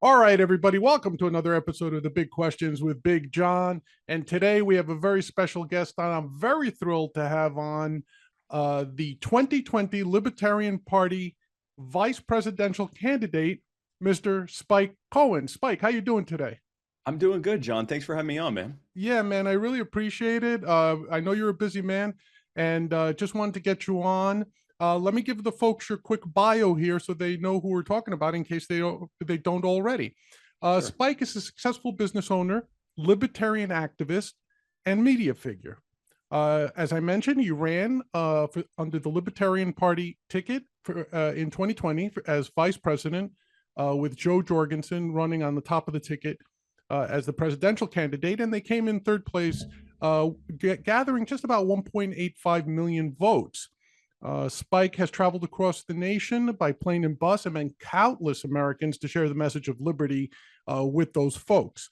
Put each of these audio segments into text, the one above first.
All right, everybody, welcome to another episode of the Big Questions with Big John. And today we have a very special guest on. I'm very thrilled to have on the 2020 Libertarian Party vice presidential candidate, Mr. Spike Cohen. Spike, how you doing today? I'm doing good, John. Thanks for having me on, man. Yeah, man, I really appreciate it. I know you're a busy man, and just wanted to get you on. Let me give the folks your quick bio here so they know who we're talking about in case they don't already. Sure. Spike is a successful business owner, libertarian activist, and media figure. As I mentioned, he ran under the Libertarian Party ticket in 2020 as vice president, with Joe Jorgensen running on the top of the ticket as the presidential candidate, and they came in third place, gathering just about 1.85 million votes. Spike has traveled across the nation by plane and bus and met countless Americans to share the message of liberty with those folks.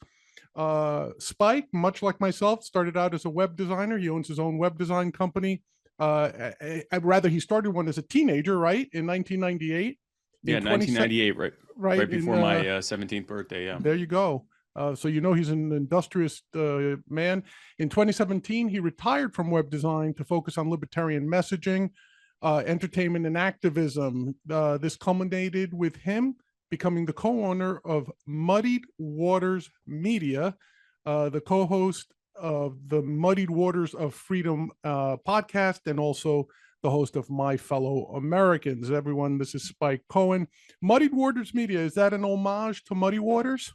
Spike, much like myself, started out as a web designer. He owns his own web design company. Rather, he started one as a teenager, right, in 1998. Yeah, 1998, right before my 17th birthday. Yeah. There you go. So he's an industrious man. In 2017, he retired from web design to focus on libertarian messaging, entertainment, and activism. This culminated with him becoming the co-owner of Muddied Waters Media, the co-host of the Muddied Waters of Freedom podcast, and also the host of My Fellow Americans. Everyone, this is Spike Cohen. Muddied Waters Media, is that an homage to Muddy Waters?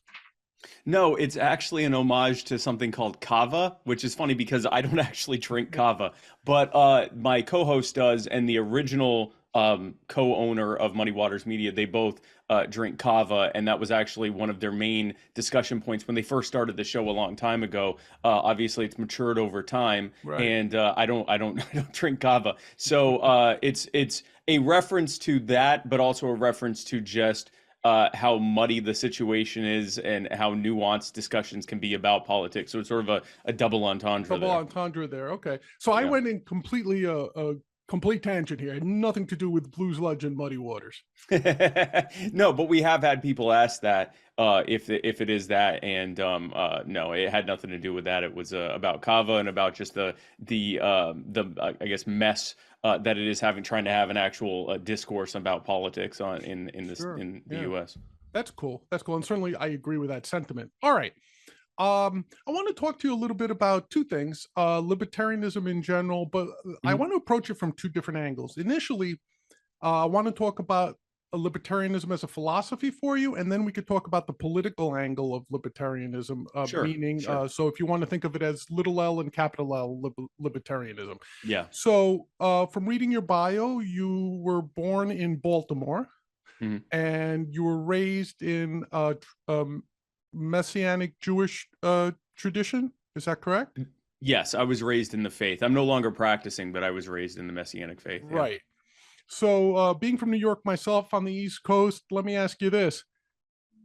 No, it's actually an homage to something called kava, which is funny because I don't actually drink kava, but my co-host does, and the original co-owner of Muddy Waters Media, they both drink kava, and that was actually one of their main discussion points when they first started the show a long time ago. Obviously, it's matured over time, Right. and I don't drink kava, so it's a reference to that, but also a reference to just how muddy the situation is and how nuanced discussions can be about politics. So it's sort of a double entendre Double there. entendre there. Okay. So I went in completely a complete tangent here. It had nothing to do with blues legend Muddy Waters. No, but we have had people ask that if it is that, and no, it had nothing to do with that. It was about kava and about just the I guess mess that it is trying to have an actual discourse about politics in the U.S. That's cool. That's cool, and certainly I agree with that sentiment. All right. I want to talk to you a little bit about two things, libertarianism in general, but I want to approach it from two different angles. Initially, I want to talk about libertarianism as a philosophy for you, and then we could talk about the political angle of libertarianism, Sure, meaning, sure. so if you want to think of it as little l and capital L libertarianism. Yeah. So from reading your bio, you were born in Baltimore, Mhm. and you were raised in Messianic Jewish tradition. Is that correct? Yes, I was raised in the faith. I'm no longer practicing, but I was raised in the Messianic faith. Yeah. Right. So being from New York myself on the East Coast, let me ask you this.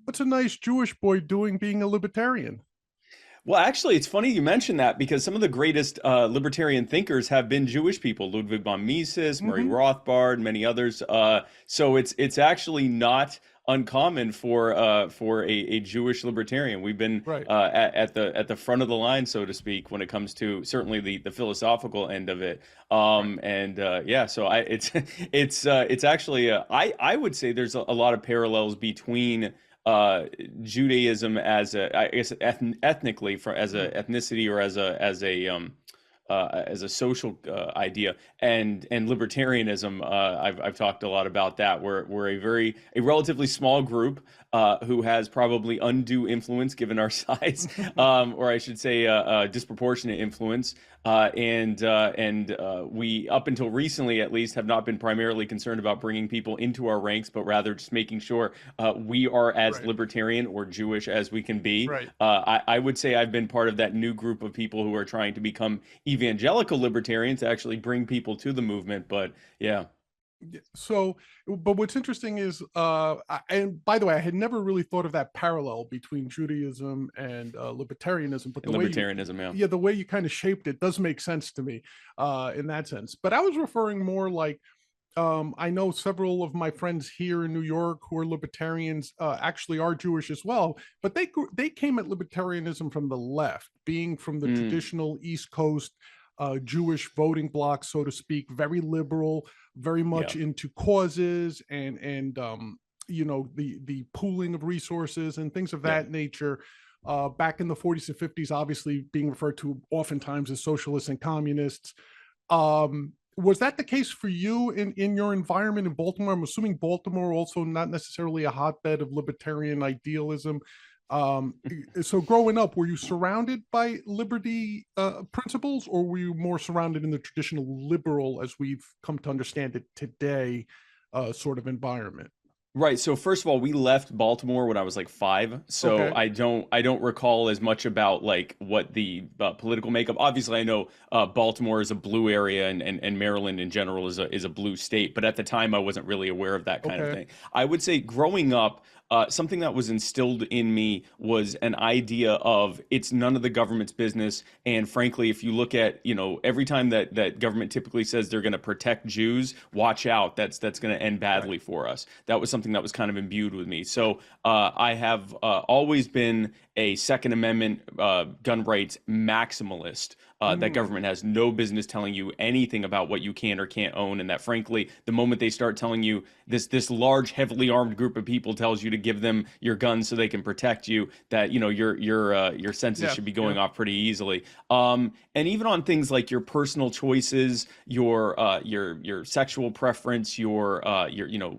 What's a nice Jewish boy doing being a libertarian? Well, actually, it's funny you mentioned that because some of the greatest libertarian thinkers have been Jewish people: Ludwig von Mises, Murray Rothbard, many others. So it's actually not uncommon for a Jewish libertarian. We've been Right. at the front of the line, so to speak, when it comes to certainly the philosophical end of it. And yeah, so it's actually I would say there's a lot of parallels between Judaism as I guess ethnically as a ethnicity or as a social idea, and libertarianism. I've talked a lot about that. We're a relatively small group who has probably undue influence given our size, or I should say disproportionate influence. And we, up until recently at least, have not been primarily concerned about bringing people into our ranks, but rather just making sure we are as libertarian or Jewish as we can be. Right. I would say I've been part of that new group of people who are trying to become evangelical libertarians to actually bring people to the movement. But yeah. So, but what's interesting is, and by the way, I had never really thought of that parallel between Judaism and libertarianism, but the way libertarianism, the way you kind of shaped it does make sense to me, in that sense. But I was referring more like I know several of my friends here in New York who are libertarians actually are Jewish as well, but they came at libertarianism from the left, being from the Mm, traditional East Coast Jewish voting bloc, so to speak, very liberal, very yeah, much into causes and the pooling of resources and things of yeah. that nature. Back in the 40s and 50s, obviously being referred to oftentimes as socialists and communists. Was that the case for you in your environment in Baltimore? I'm assuming Baltimore also not necessarily a hotbed of libertarian idealism. So growing up, were you surrounded by liberty principles, or were you more surrounded in the traditional liberal, as we've come to understand it today, sort of environment? Right. So first of all, we left Baltimore when I was like 5. So Okay. I don't recall as much about like what the political makeup. Obviously, I know Baltimore is a blue area and Maryland in general is a blue state. But at the time, I wasn't really aware of that kind of Okay. thing. I would say growing up, something that was instilled in me was an idea of it's none of the government's business. And frankly, if you look at, every time that government typically says they're going to protect Jews, watch out. That's going to end Right. badly for us. That was something that was kind of imbued with me. So I have always been a Second Amendment gun rights maximalist. That Mm, government has no business telling you anything about what you can or can't own, and that frankly, the moment they start telling you this large, heavily armed group of people tells you to give them your guns so they can protect you, that your senses yeah. should be Yeah. going off pretty easily. And even on things like your personal choices, your sexual preference, your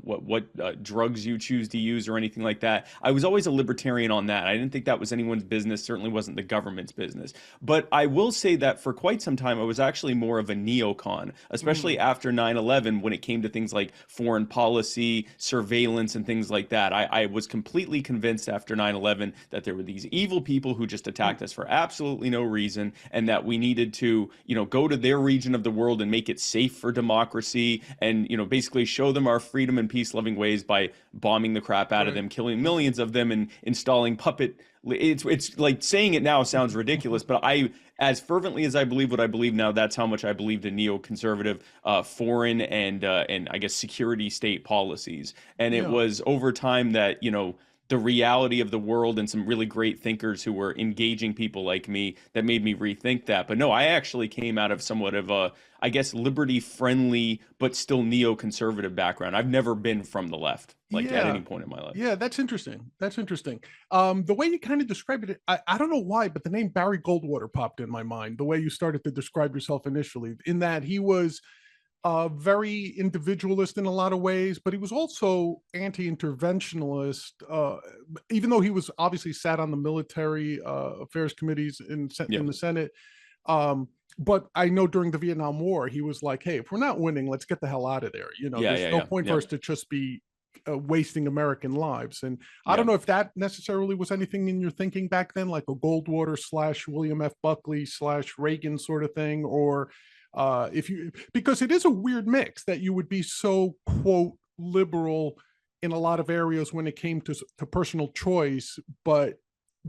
what drugs you choose to use or anything like that. I was always a libertarian on that. I didn't think that was anyone's business. Certainly wasn't the government's business. But I will say that for quite some time, I was actually more of a neocon, especially Mm, after 9/11 when it came to things like foreign policy, surveillance, and things like that. I was completely convinced after 9/11 that there were these evil people who just mm, attacked us for absolutely no reason, and that we needed to, go to their region of the world and make it safe for democracy and, basically show them our freedom and peace-loving ways by bombing the crap out of right. them, killing millions of them, and installing puppet. It's like saying it now sounds ridiculous, but as fervently as I believe what I believe now, that's how much I believed in neoconservative foreign and I guess security state policies. And it Yeah. was over time that the reality of the world and some really great thinkers who were engaging people like me that made me rethink that. But no, I actually came out of somewhat of a, I guess, liberty friendly but still neoconservative background. I've never been from the left, like at Yeah. any point in my life. Yeah, that's interesting. That's interesting. The way you kind of described it, I don't know why, but the name Barry Goldwater popped in my mind. The way you started to describe yourself initially, in that he was very individualist in a lot of ways, but he was also anti-interventionalist. Even though he was obviously sat on the military affairs committees Yep. in the Senate, um, but I know during the Vietnam War, he was like, "Hey, if we're not winning, let's get the hell out of there." Yeah, There's yeah, no yeah. point for us Yep. to just be wasting American lives. And I don't Yep. know if that necessarily was anything in your thinking back then, like a Goldwater slash William F. Buckley slash Reagan sort of thing, or if you, because it is a weird mix that you would be so quote liberal in a lot of areas when it came to personal choice, but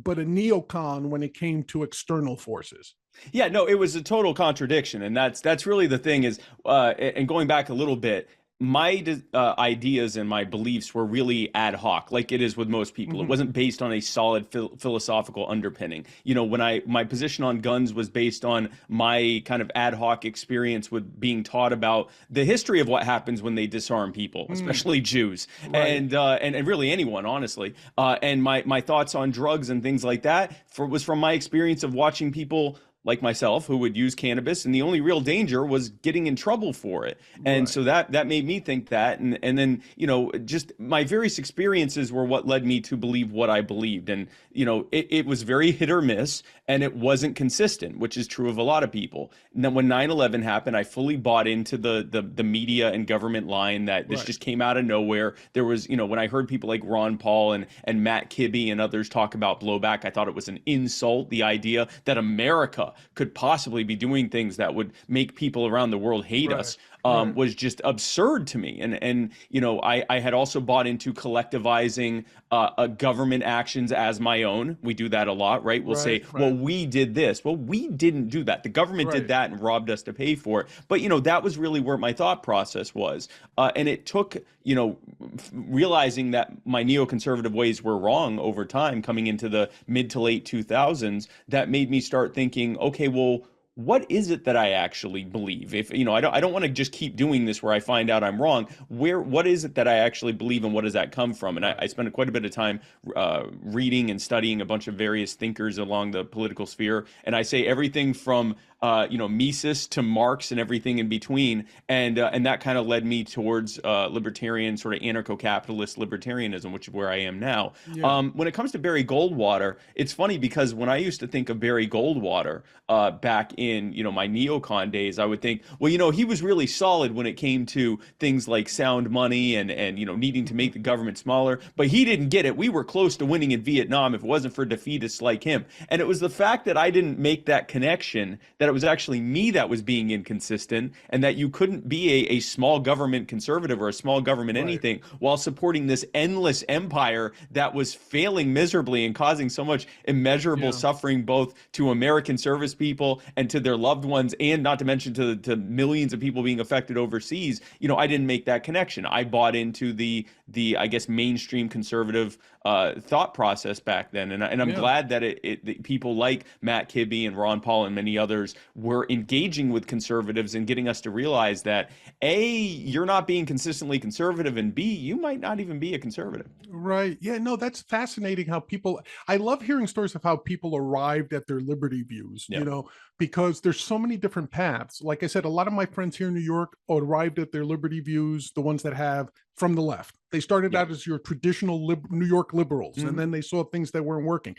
a neocon when it came to external forces. Yeah, no, it was a total contradiction, and that's really the thing is, and going back a little bit, my ideas and my beliefs were really ad hoc, like it is with most people. It Mm-hmm. wasn't based on a solid philosophical underpinning. When my position on guns was based on my kind of ad hoc experience with being taught about the history of what happens when they disarm people, Mm, especially Jews, right, and really anyone, honestly. And my thoughts on drugs and things like that was from my experience of watching people like myself who would use cannabis, and the only real danger was getting in trouble for it. And right, so that made me think that, and then just my various experiences were what led me to believe what I believed. And it was very hit or miss, and it wasn't consistent, which is true of a lot of people. And then when 9/11 happened, I fully bought into the media and government line that this right, just came out of nowhere. There was, when I heard people like Ron Paul and Matt Kibbe and others talk about blowback, I thought it was an insult. The idea that America could possibly be doing things that would make people around the world hate right. us. Right. was just absurd to me. And you know, I had also bought into collectivizing government actions as my own. We do that a lot, right? We'll Right. say, well, Right. we did this. Well, we didn't do that. The government did Right. that and robbed us to pay for it. But, you know, that was really where my thought process was. And it took, you know, realizing that my neoconservative ways were wrong over time, coming into the mid to late 2000s, that made me start thinking, okay, well, what is it that I actually believe? If, you know, I don't want to just keep doing this where I find out I'm wrong. What is it that I actually believe, and what does that come from? And Right. I spent quite a bit of time reading and studying a bunch of various thinkers along the political sphere. And I say everything from you know, Mises to Marx and everything in between, and that kind of led me towards libertarian, sort of anarcho-capitalist libertarianism, which is where I am now. Yeah. When it comes to Barry Goldwater, it's funny because when I used to think of Barry Goldwater back in, you know, my neocon days, I would think, well, you know, he was really solid when it came to things like sound money and you know, needing to make the government smaller, but he didn't get it. We were close to winning in Vietnam if it wasn't for defeatists like him. And it was the fact that I didn't make that connection, that it was actually me that was being inconsistent, and that you couldn't be a small government conservative or a small government Right. anything while supporting this endless empire that was failing miserably and causing so much immeasurable Yeah. suffering both to American service people and to their loved ones, and not to mention to millions of people being affected overseas. You know, I didn't make that connection. I bought into the I guess mainstream conservative thought process back then, and I'm Yeah. glad that that people like Matt Kibbe and Ron Paul and many others were engaging with conservatives and getting us to realize that A, you're not being consistently conservative, and B, you might not even be a conservative. Right. Yeah, no, that's fascinating how people, I love hearing stories of how people arrived at their liberty views, Yeah. you know, because there's so many different paths. Like I said, a lot of my friends here in New York arrived at their liberty views, the ones that have from the left. They started Yeah. out as your traditional New York liberals, and then they saw things that weren't working.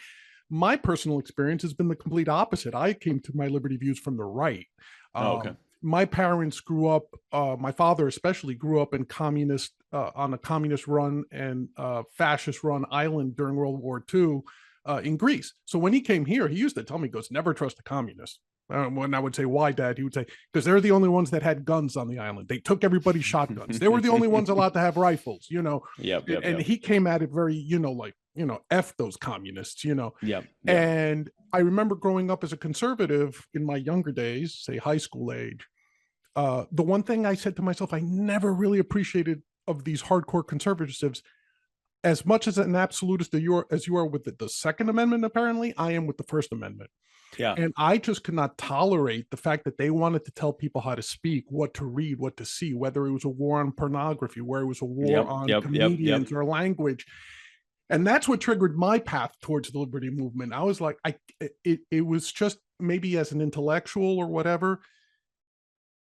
My personal experience has been the complete opposite. I came to my liberty views from the right. Oh, okay. My parents grew up, my father especially grew up in communist, on a communist run and fascist run island during World War II in Greece. So when he came here, he used to tell me, he goes, never trust a communist. When I would say, why, Dad? He would say, because they're the only ones that had guns on the island. They took everybody's shotguns. They were the only ones allowed to have rifles, you know. Yep. And he came at it very, you know, like, you know, F those communists, you know. Yep. And I remember growing up as a conservative in my younger days, say high school age. The one thing I said to myself, I never really appreciated of these hardcore conservatives, as much as an absolutist as you are with the Second Amendment, apparently, I am with the First Amendment. Yeah. And I just could not tolerate the fact that they wanted to tell people how to speak, what to read, what to see, whether it was a war on pornography, where it was a war on comedians or language. And that's what triggered my path towards the liberty movement. I was like, it was just maybe as an intellectual or whatever,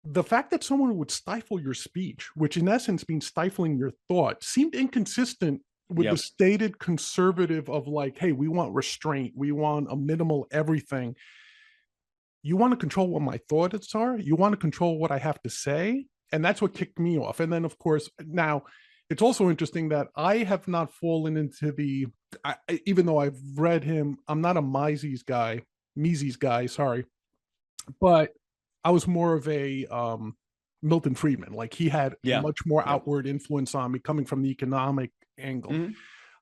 the fact that someone would stifle your speech, which in essence means stifling your thought, seemed inconsistent with the stated conservative of like, hey, we want restraint, we want a minimal everything. You want to control what my thoughts are, you want to control what I have to say, and that's what kicked me off. And then of course, now it's also interesting that I have not fallen into the, even though I've read him, I'm not a Mises guy, sorry, but I was more of a Milton Friedman. Like he had much more outward influence on me coming from the economic angle.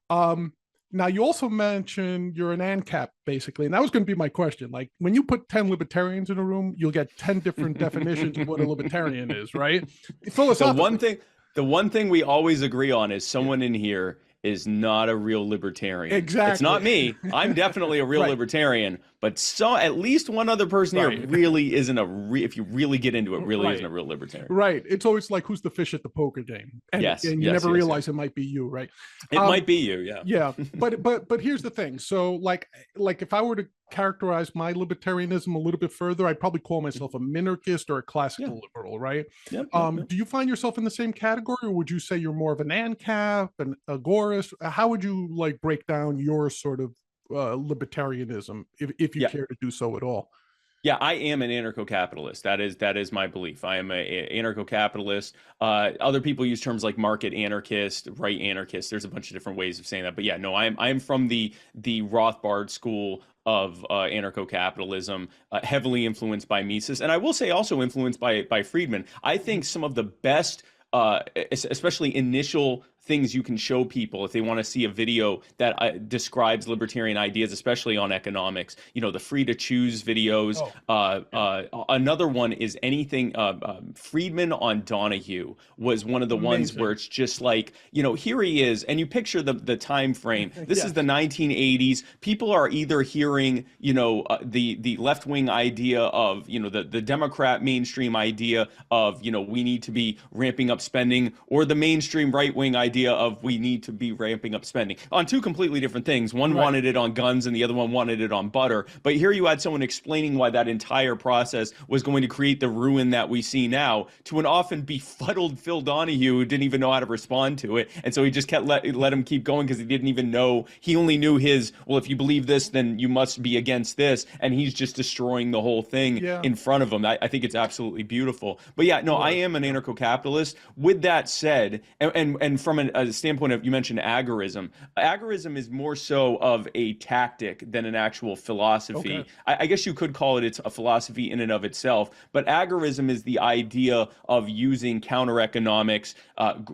Now you also mentioned you're an ANCAP basically, and that was going to be my question. Like when you put 10 libertarians in a room, you'll get 10 different definitions of what a libertarian is, right? The one thing we always agree on is someone in here is not a real libertarian. Exactly. It's not me. I'm definitely a real libertarian, but at least one other person here really isn't if you really get into it, really isn't a real libertarian. Right. It's always like, who's the fish at the poker game? And, and you never realize it might be you, right? It might be you, yeah. Yeah. But here's the thing. So like if I were to characterize my libertarianism a little bit further, I'd probably call myself a minarchist or a classical liberal, right? Do you find yourself in the same category, or would you say you're more of an ANCAP, an agorist? How would you like break down your sort of libertarianism, if you care to do so at all? Yeah, I am an anarcho-capitalist. That is my belief. I am an anarcho-capitalist. Other people use terms like market anarchist, right anarchist. There's a bunch of different ways of saying that. But yeah, no, I am from the Rothbard school anarcho-capitalism, heavily influenced by Mises, and I will say also influenced by Friedman. I think some of the best, especially initial things you can show people if they want to see a video that describes libertarian ideas, especially on economics. You know, the free to choose videos. Another one is anything. Friedman on Donahue was one of the ones where it's just like, you know, here he is, and you picture the time frame. This is the 1980s. People are either hearing, you know, the left wing idea of, you know, the Democrat mainstream idea of, you know, we need to be ramping up spending, or the mainstream right wing idea of we need to be ramping up spending on two completely different things. One wanted it on guns and the other one wanted it on butter. But here you had someone explaining why that entire process was going to create the ruin that we see now, to an often befuddled Phil Donahue who didn't even know how to respond to it. And so he just kept let him keep going because he didn't even know. He only knew his, well, if you believe this, then you must be against this. And he's just destroying the whole thing in front of him. I think it's absolutely beautiful. But yeah, no, I am an anarcho-capitalist. With that said, and from a standpoint of, you mentioned agorism. Agorism is more so of a tactic than an actual philosophy. I guess you could call it's a philosophy in and of itself, but agorism is the idea of using counter economics,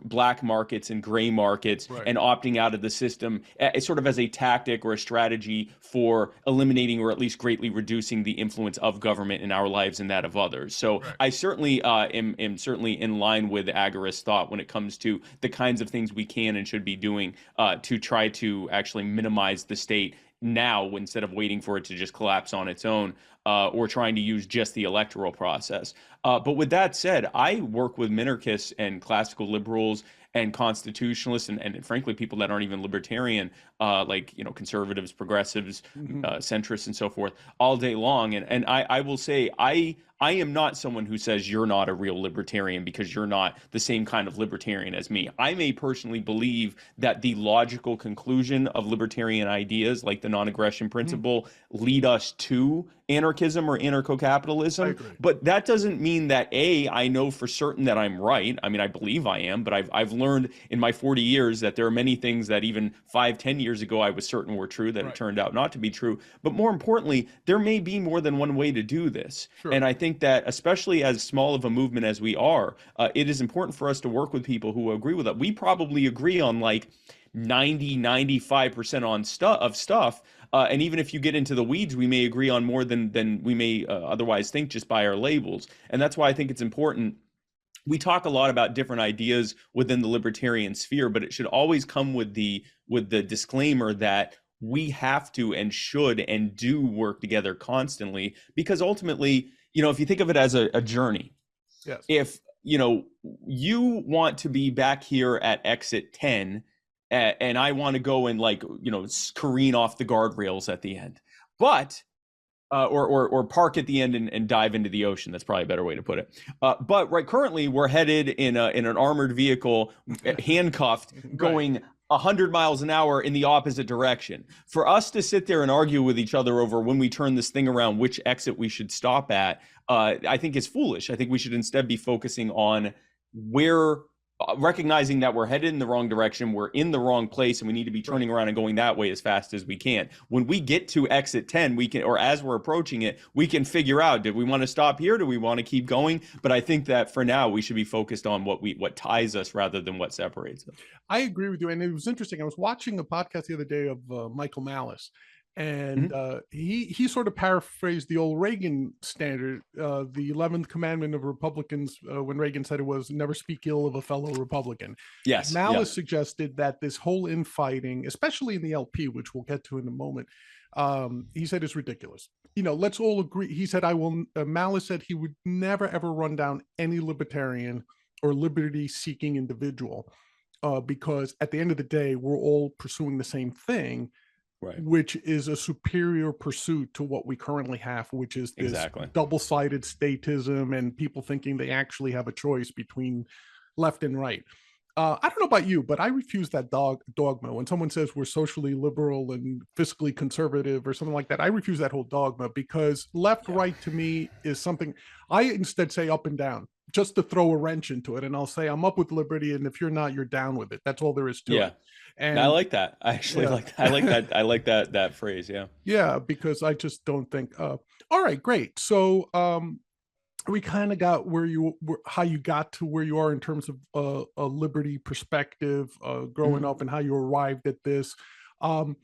black markets and gray markets, and opting out of the system sort of as a tactic or a strategy for eliminating or at least greatly reducing the influence of government in our lives and that of others. So I certainly am certainly in line with agorist thought when it comes to the kinds of things we can and should be doing to try to actually minimize the state now, instead of waiting for it to just collapse on its own, or trying to use just the electoral process. But with that said, I work with minarchists and classical liberals and constitutionalists and frankly people that aren't even libertarian, like, you know, conservatives, progressives, centrists, and so forth, all day long. And I will say I am not someone who says you're not a real libertarian because you're not the same kind of libertarian as me. I may personally believe that the logical conclusion of libertarian ideas, like the non-aggression principle, lead us to anarchism or anarcho-capitalism. But that doesn't mean that I know for certain that I'm right. I mean, I believe I am, but I've learned in my 40 years that there are many things that even 5-10 years ago I was certain were true that it turned out not to be true. But more importantly, there may be more than one way to do this. And I think that, especially as small of a movement as we are, it is important for us to work with people who agree with us. We probably agree on like 90-95% on stuff. And even if you get into the weeds, we may agree on more than we may otherwise think just by our labels. And that's why I think it's important. We talk a lot about different ideas within the libertarian sphere, but it should always come with the disclaimer that we have to and should and do work together constantly, because ultimately, you know, if you think of it as a journey, if, you know, you want to be back here at exit 10 and I want to go and, like, you know, careen off the guardrails at the end, but or park at the end and dive into the ocean. That's probably a better way to put it. But currently we're headed in an armored vehicle, handcuffed, going 100 miles an hour in the opposite direction. For us to sit there and argue with each other over when we turn this thing around, which exit we should stop at, I think is foolish. I think we should instead be focusing on where, recognizing that we're headed in the wrong direction, we're in the wrong place, and we need to be turning around and going that way as fast as we can. When we get to exit 10, we can, or as we're approaching it, we can figure out, did we want to stop here? Do we want to keep going? But I think that for now, we should be focused on what ties us rather than what separates us. I agree with you. And it was interesting. I was watching a podcast the other day of Michael Malice, and he sort of paraphrased the old Reagan standard, the 11th commandment of Republicans, when Reagan said it was never speak ill of a fellow Republican. Yes. Malice suggested that this whole infighting, especially in the LP, which we'll get to in a moment, he said is ridiculous. You know, let's all agree. He said, Malice said he would never, ever run down any libertarian or liberty-seeking individual, because at the end of the day, we're all pursuing the same thing. Which is a superior pursuit to what we currently have, which is this double-sided statism and people thinking they actually have a choice between left and right. I don't know about you, but I refuse that dogma. When someone says we're socially liberal and fiscally conservative or something like that, I refuse that whole dogma, because left, right to me is something. I instead say up and down. just to throw a wrench into it, and I'll say I'm up with liberty, and if you're not, you're down with it. That's all there is to it. Yeah. I And like that. I actually yeah, like that. I like that. I like that phrase. Yeah. yeah, because I just don't think. All right, great. So we kind of got where you were, how you got to where you are in terms of a liberty perspective, growing Mhm. up, and how you arrived at this. Um,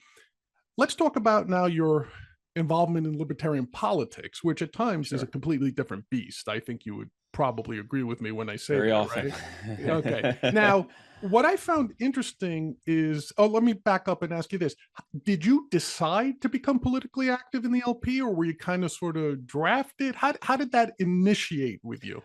let's talk about now your involvement in libertarian politics, which at times is a Sure. completely different beast. I think you would probably agree with me when I say Very that, often. right? Okay. Now, what I found interesting is, oh, let me back up and ask you this. Did you decide to become politically active in the LP, or were you kind of sort of drafted? How did that initiate with you?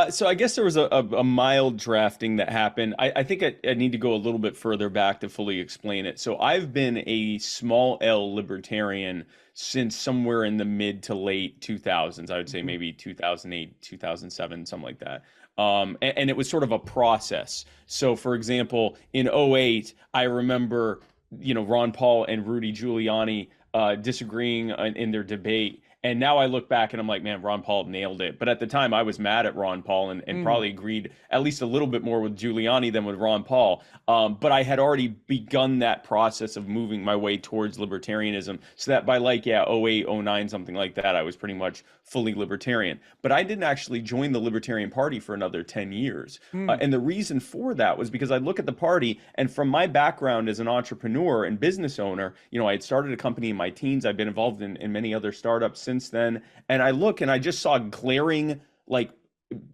So I guess there was a mild drafting that happened. I think I need to go a little bit further back to fully explain it. So I've been a small L libertarian since somewhere in the mid to late 2000s. I would say Mhm. maybe 2008, 2007, something like that. And it was sort of a process. So for example, in '08, I remember, Ron Paul and Rudy Giuliani disagreeing in their debate. And now I look back and I'm like, man, Ron Paul nailed it. But at the time, I was mad at Ron Paul and Mm, probably agreed at least a little bit more with Giuliani than with Ron Paul. But I had already begun that process of moving my way towards libertarianism. So that by like, yeah, '08, '09, something like that, I was pretty much fully libertarian. But I didn't actually join the Libertarian Party for another 10 years. mm, And the reason for that was because I look at the party, and from my background as an entrepreneur and business owner, I had started a company in my teens. I've been involved in many other startups since then. And I look and I just saw glaring, like,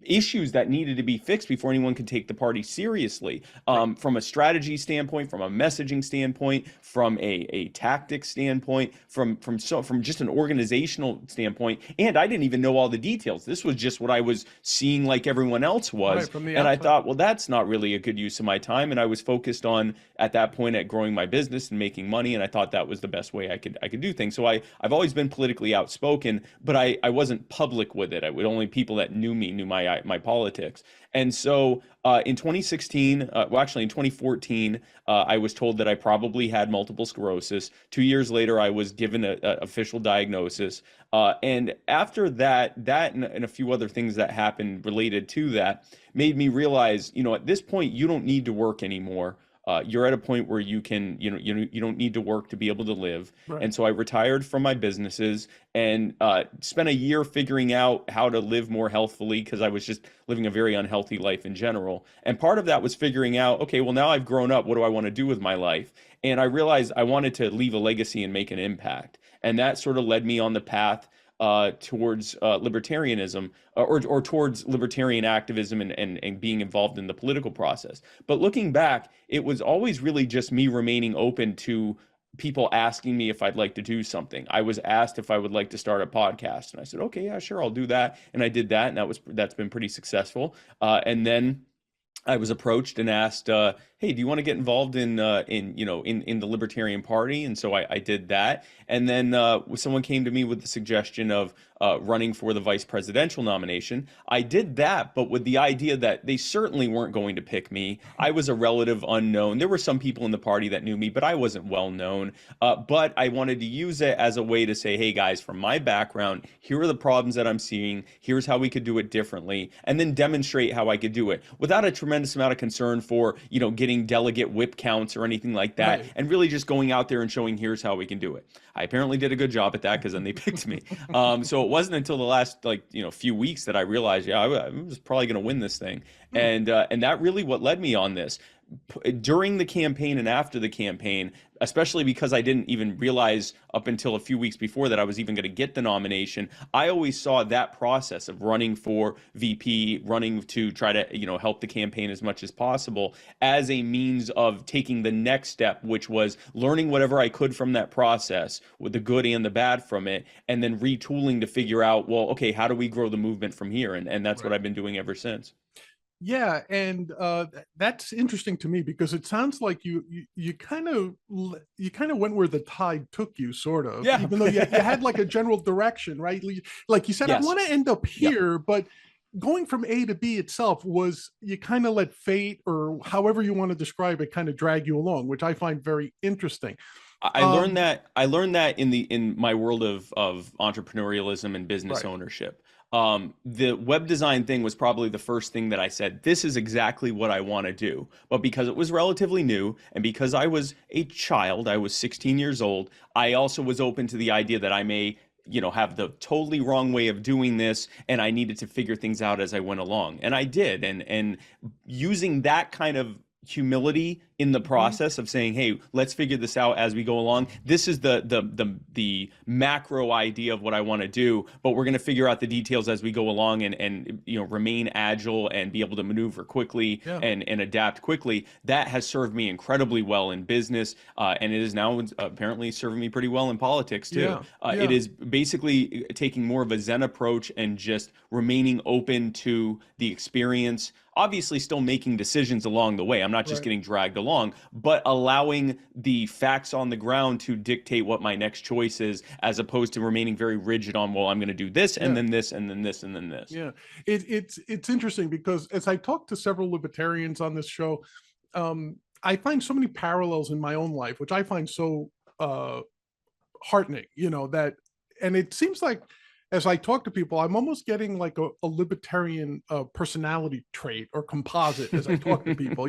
issues that needed to be fixed before anyone could take the party seriously, right. from a strategy standpoint, from a messaging standpoint, from a tactic standpoint, from just an organizational standpoint. And I didn't even know all the details. This was just what I was seeing like everyone else was. Right, from the And I outside. thought, well, that's not really a good use of my time. And I was focused on, at that point, at growing my business and making money. And I thought that was the best way I could do things. So I've always been politically outspoken, but I wasn't public with it. I would only people that knew me knew my politics. And so in 2016, well, actually in 2014, I was told that I probably had multiple sclerosis. 2 years later, I was given a official diagnosis. And after that, and a few other things that happened related to that made me realize, at this point, you don't need to work anymore. You're at a point where you can, you don't need to work to be able to live. Right. And so I retired from my businesses and spent a year figuring out how to live more healthfully because I was just living a very unhealthy life in general. And part of that was figuring out, okay, well, now I've grown up. What do I want to do with my life? And I realized I wanted to leave a legacy and make an impact. And that sort of led me on the path towards libertarianism, or towards libertarian activism and being involved in the political process. But looking back, it was always really just me remaining open to people asking me if I'd like to do something. I was asked if I would like to start a podcast, and I said, okay, yeah, sure, I'll do that. And I did that, and that's been pretty successful. And then I was approached and asked, "Hey, do you want to get involved in the Libertarian Party?" And so I did that. And then someone came to me with the suggestion of running for the vice presidential nomination. I did that, but with the idea that they certainly weren't going to pick me. I was a relative unknown. There were some people in the party that knew me, but I wasn't well known. But I wanted to use it as a way to say, "Hey, guys, from my background, here are the problems that I'm seeing. Here's how we could do it differently," and then demonstrate how I could do it without a tremendous amount of concern for, getting delegate whip counts or anything like that, Right. and really just going out there and showing here's how we can do it. I apparently did a good job at that because then they picked me. So it wasn't until the last few weeks that I realized, yeah, I was probably going to win this thing, Hmm. and that really what led me on this. During the campaign and after the campaign, especially because I didn't even realize up until a few weeks before that I was even going to get the nomination, I always saw that process of running for VP, running to try to, help the campaign as much as possible as a means of taking the next step, which was learning whatever I could from that process, with the good and the bad from it, and then retooling to figure out, well, okay, how do we grow the movement from here? And that's what Right. I've been doing ever since. Yeah, and that's interesting to me because it sounds like you kind of went where the tide took you, sort of, Yeah. even though you had like a general direction, right? Like you said, I Yes. want to end up Yep. here, but going from A to B itself was, you kind of let fate, or however you want to describe it, kind of drag you along, which I find very interesting. I learned that in my world of entrepreneurialism and business Right. ownership. The web design thing was probably the first thing that I said, this is exactly what I want to do. But because it was relatively new, and because I was a child, I was 16 years old, I also was open to the idea that I may, have the totally wrong way of doing this, and I needed to figure things out as I went along. And I did. And using that kind of humility in the process of saying, hey, let's figure this out as we go along. This is the macro idea of what I want to do, but we're going to figure out the details as we go along, and remain agile and be able to maneuver quickly and adapt quickly. That has served me incredibly well in business, and it is now apparently serving me pretty well in politics too. It is basically taking more of a Zen approach and just remaining open to the experience. Obviously still making decisions along the way. I'm not just getting dragged along, but allowing the facts on the ground to dictate what my next choice is, as opposed to remaining very rigid on, well, I'm going to do this and then this and then this and then this. Yeah, it's interesting because as I talk to several libertarians on this show, I find so many parallels in my own life, which I find so heartening, that, and it seems like as I talk to people, I'm almost getting like a libertarian personality trait or composite as I talk to people,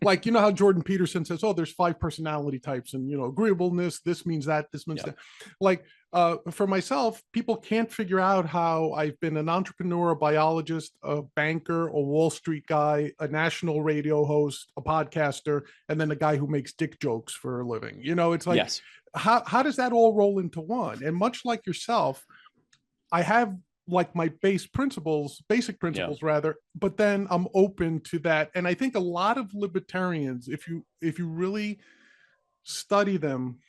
like, how Jordan Peterson says, oh, there's 5 personality types, and, agreeableness, this means that, this means that. Like, for myself, people can't figure out how I've been an entrepreneur, a biologist, a banker, a Wall Street guy, a national radio host, a podcaster, and then a guy who makes dick jokes for a living. It's like, how does that all roll into one? And much like yourself, I have like my basic principles rather, but then I'm open to that. And I think a lot of libertarians, if you really study them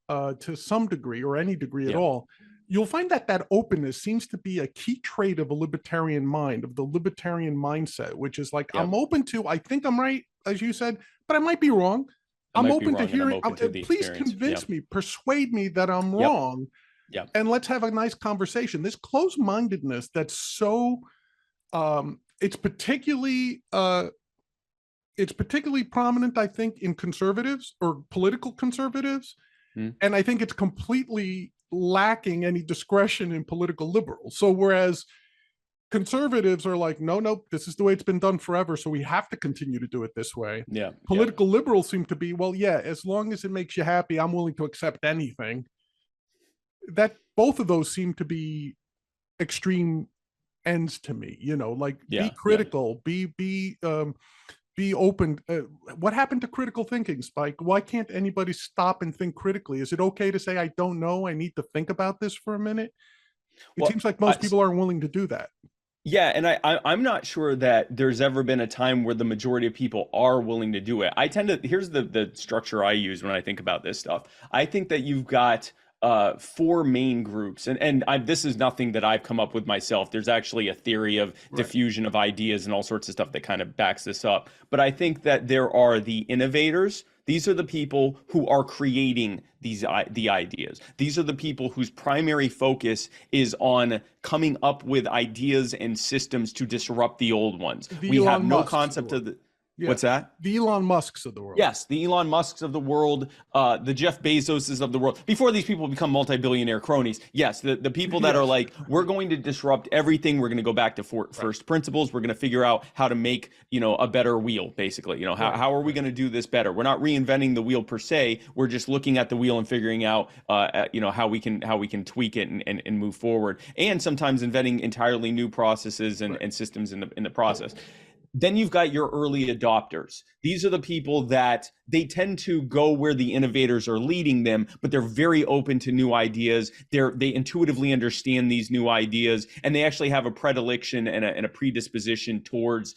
to some degree or any degree at all, you'll find that openness seems to be a key trait of a libertarian mind, of the libertarian mindset, which is like, I'm open to, I think I'm right, as you said, but I might be wrong. I'm open to hearing, please convince me, persuade me that I'm wrong. And let's have a nice conversation. This closed-mindedness that's so it's particularly prominent, I think, in conservatives or political conservatives. And I think it's completely lacking any discretion in political liberals. So whereas conservatives are like, no, this is the way it's been done forever, so we have to continue to do it this way. Political liberals seem to be, well, as long as it makes you happy, I'm willing to accept anything. That both of those seem to be extreme ends to me, like be critical, be open. What happened to critical thinking, Spike? Why can't anybody stop and think critically? Is it okay to say, I don't know, I need to think about this for a minute? It seems like most people aren't willing to do that. Yeah, and I'm not sure that there's ever been a time where the majority of people are willing to do it. I tend to, here's the structure I use when I think about this stuff. I think that you've got 4 main groups, and this is nothing that I've come up with myself. There's actually a theory of diffusion of ideas and all sorts of stuff that kind of backs this up. But I think that there are the innovators. These are the people who are creating the ideas. These are the people whose primary focus is on coming up with ideas and systems to disrupt the old ones. We have no concept of the what's that? The Elon Musks of the world. Yes, the Elon Musks of the world, the Jeff Bezoses of the world. Before these people become multi-billionaire cronies, yes, the people that are like, we're going to disrupt everything. We're going to go back to first principles. We're going to figure out how to make, a better wheel, basically. How are we going to do this better? We're not reinventing the wheel per se. We're just looking at the wheel and figuring out, how we can tweak it and move forward. And sometimes inventing entirely new processes and systems in the process. Then you've got your early adopters. These are the people that they tend to go where the innovators are leading them, but they're very open to new ideas. They intuitively understand these new ideas, and they actually have a predilection and a predisposition towards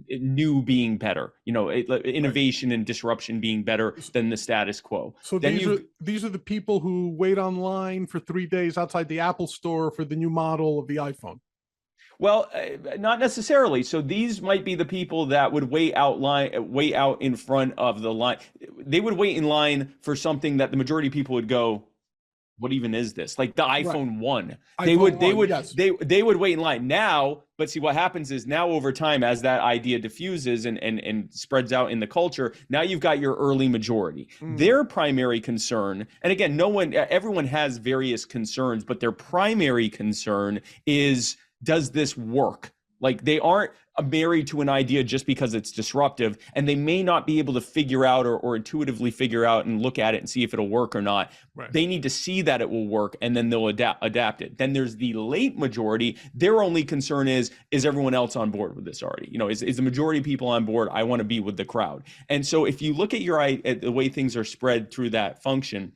new being better. Innovation and disruption being better than the status quo. So these are the people who wait online for 3 days outside the Apple store for the new model of the iPhone. Well, not necessarily. So these might be the people that would wait out in front of the line. They would wait in line for something that the majority of people would go, what even is this? Like the iPhone 1. They would wait in line now, but see what happens is now over time, as that idea diffuses and spreads out in the culture, now you've got your early majority. Their primary concern, and again, everyone has various concerns, but their primary concern is does this work? Like, they aren't married to an idea just because it's disruptive, and they may not be able to figure out or intuitively figure out and look at it and see if it'll work or not. Right. They need to see that it will work, and then they'll adapt it. Then there's the late majority. Their only concern is everyone else on board with this already? You know, is the majority of people on board? I want to be with the crowd. And so if you look at the way things are spread through that function,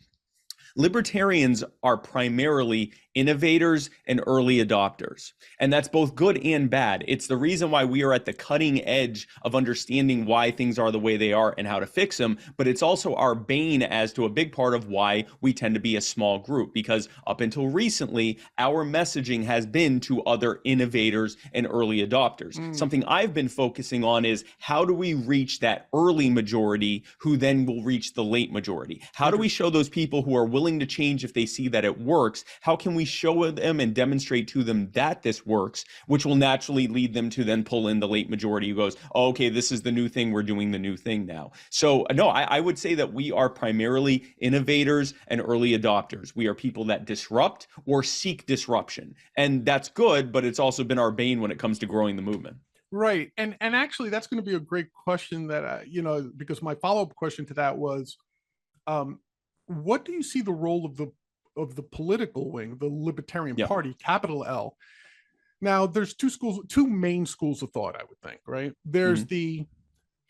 libertarians are primarily innovators and early adopters. And that's both good and bad. It's the reason why we are at the cutting edge of understanding why things are the way they are and how to fix them. But it's also our bane as to a big part of why we tend to be a small group, because up until recently, our messaging has been to other innovators and early adopters. Something I've been focusing on is, how do we reach that early majority who then will reach the late majority? How do we show those people who are willing to change if they see that it works? How can we show them and demonstrate to them that this works, which will naturally lead them to then pull in the late majority who goes, oh, okay, this is the new thing, we're doing the new thing now. So no, I would say that we are primarily innovators and early adopters. We are people that disrupt or seek disruption, and that's good, but it's also been our bane when it comes to growing the movement. Right. And actually, that's going to be a great question that, because my follow-up question to that was, what do you see the role of the political wing, the Libertarian Party, capital L? Now, there's two main schools of thought, I would think, right? There's the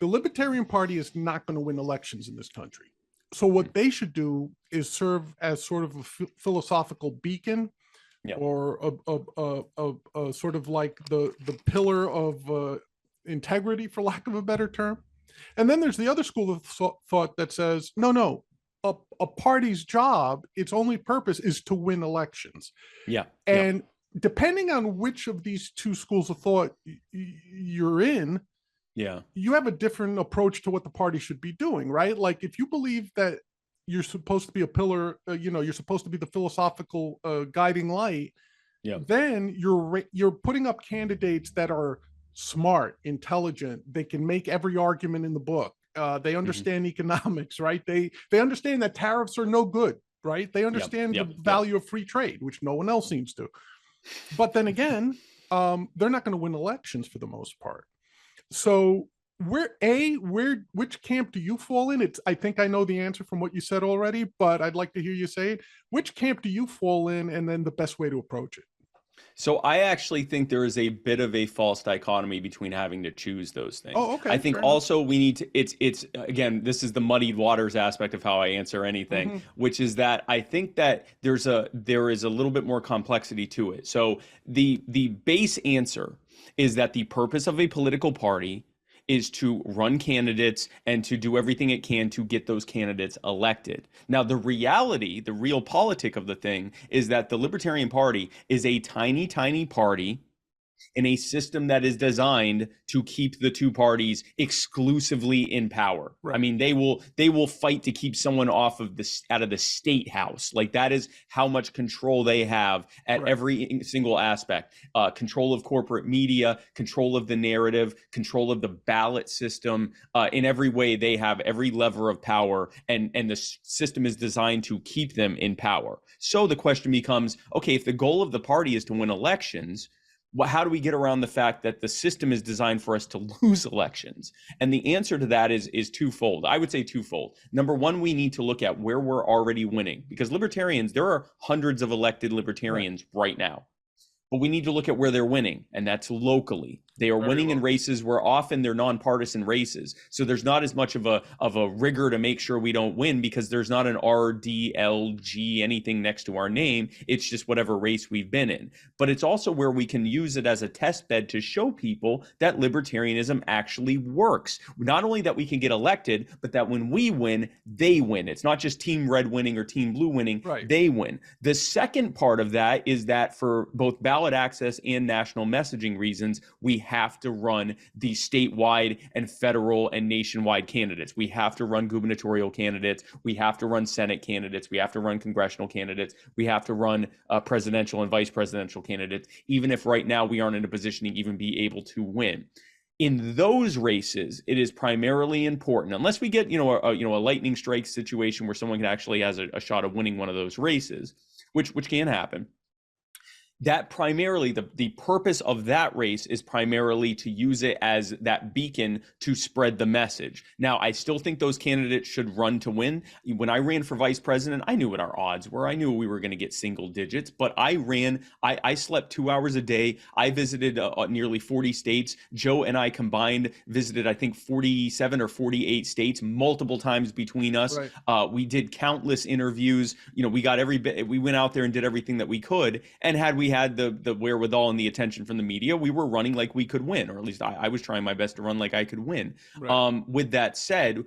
Libertarian Party is not going to win elections in this country. So what they should do is serve as sort of a philosophical beacon, or a sort of like the pillar of integrity, for lack of a better term. And then there's the other school of thought that says, no, a party's job, its only purpose is to win elections. And depending on which of these two schools of thought you're in, you have a different approach to what the party should be doing, right? Like, if you believe that you're supposed to be a pillar, you're supposed to be the philosophical guiding light, then you're putting up candidates that are smart, intelligent, they can make every argument in the book. They understand economics, right? They understand that tariffs are no good, right? They understand the value of free trade, which no one else seems to. But then again, they're not going to win elections for the most part. So which camp do you fall in? I think I know the answer from what you said already, but I'd like to hear you say it. Which camp do you fall in, and then the best way to approach it? So I actually think there is a bit of a false dichotomy between having to choose those things. Oh, okay. I think also we need to, it's again, this is the muddied waters aspect of how I answer anything, which is that I think that there is a little bit more complexity to it. So the base answer is that the purpose of a political party is to run candidates and to do everything it can to get those candidates elected. Now, the reality, the real politic of the thing is that the Libertarian Party is a tiny, tiny party in a system that is designed to keep the two parties exclusively in power. I mean, they will fight to keep someone out of the state house. Like, that is how much control they have at every single aspect. Control of corporate media, control of the narrative, control of the ballot system. In every way, they have every lever of power, and the system is designed to keep them in power. So the question becomes, okay, if the goal of the party is to win elections, how do we get around the fact that the system is designed for us to lose elections? And the answer to that is twofold. I would say twofold. Number one, we need to look at where we're already winning, because libertarians, there are hundreds of elected libertarians right now. But we need to look at where they're winning, and that's locally. They are winning in races where often they're nonpartisan races. So there's not as much of a rigor to make sure we don't win, because there's not an R, D, L, G, anything next to our name. It's just whatever race we've been in. But it's also where we can use it as a test bed to show people that libertarianism actually works. Not only that we can get elected, but that when we win, they win. It's not just Team Red winning or Team Blue winning. They win. The second part of that is that for both ballot access and national messaging reasons, we have to run the statewide and federal and nationwide candidates. We have to run gubernatorial candidates. We have to run Senate candidates. We have to run congressional candidates. We have to run presidential and vice presidential candidates, even if right now we aren't in a position to even be able to win. In those races, it is primarily important, unless we get a lightning strike situation where someone can actually has a shot of winning one of those races, which can happen. that primarily, the purpose of that race is primarily to use it as that beacon to spread the message. Now, I still think those candidates should run to win. When I ran for vice president, I knew what our odds were. I knew we were going to get single digits, but I slept 2 hours a day. I visited nearly 40 states. Joe and I combined visited, I think, 47 or 48 states multiple times between us. Right. We did countless interviews. We got we went out there and did everything that we could. And had we had the wherewithal and the attention from the media, we were running like we could win, or at least I was trying my best to run like I could win. Right. With that said,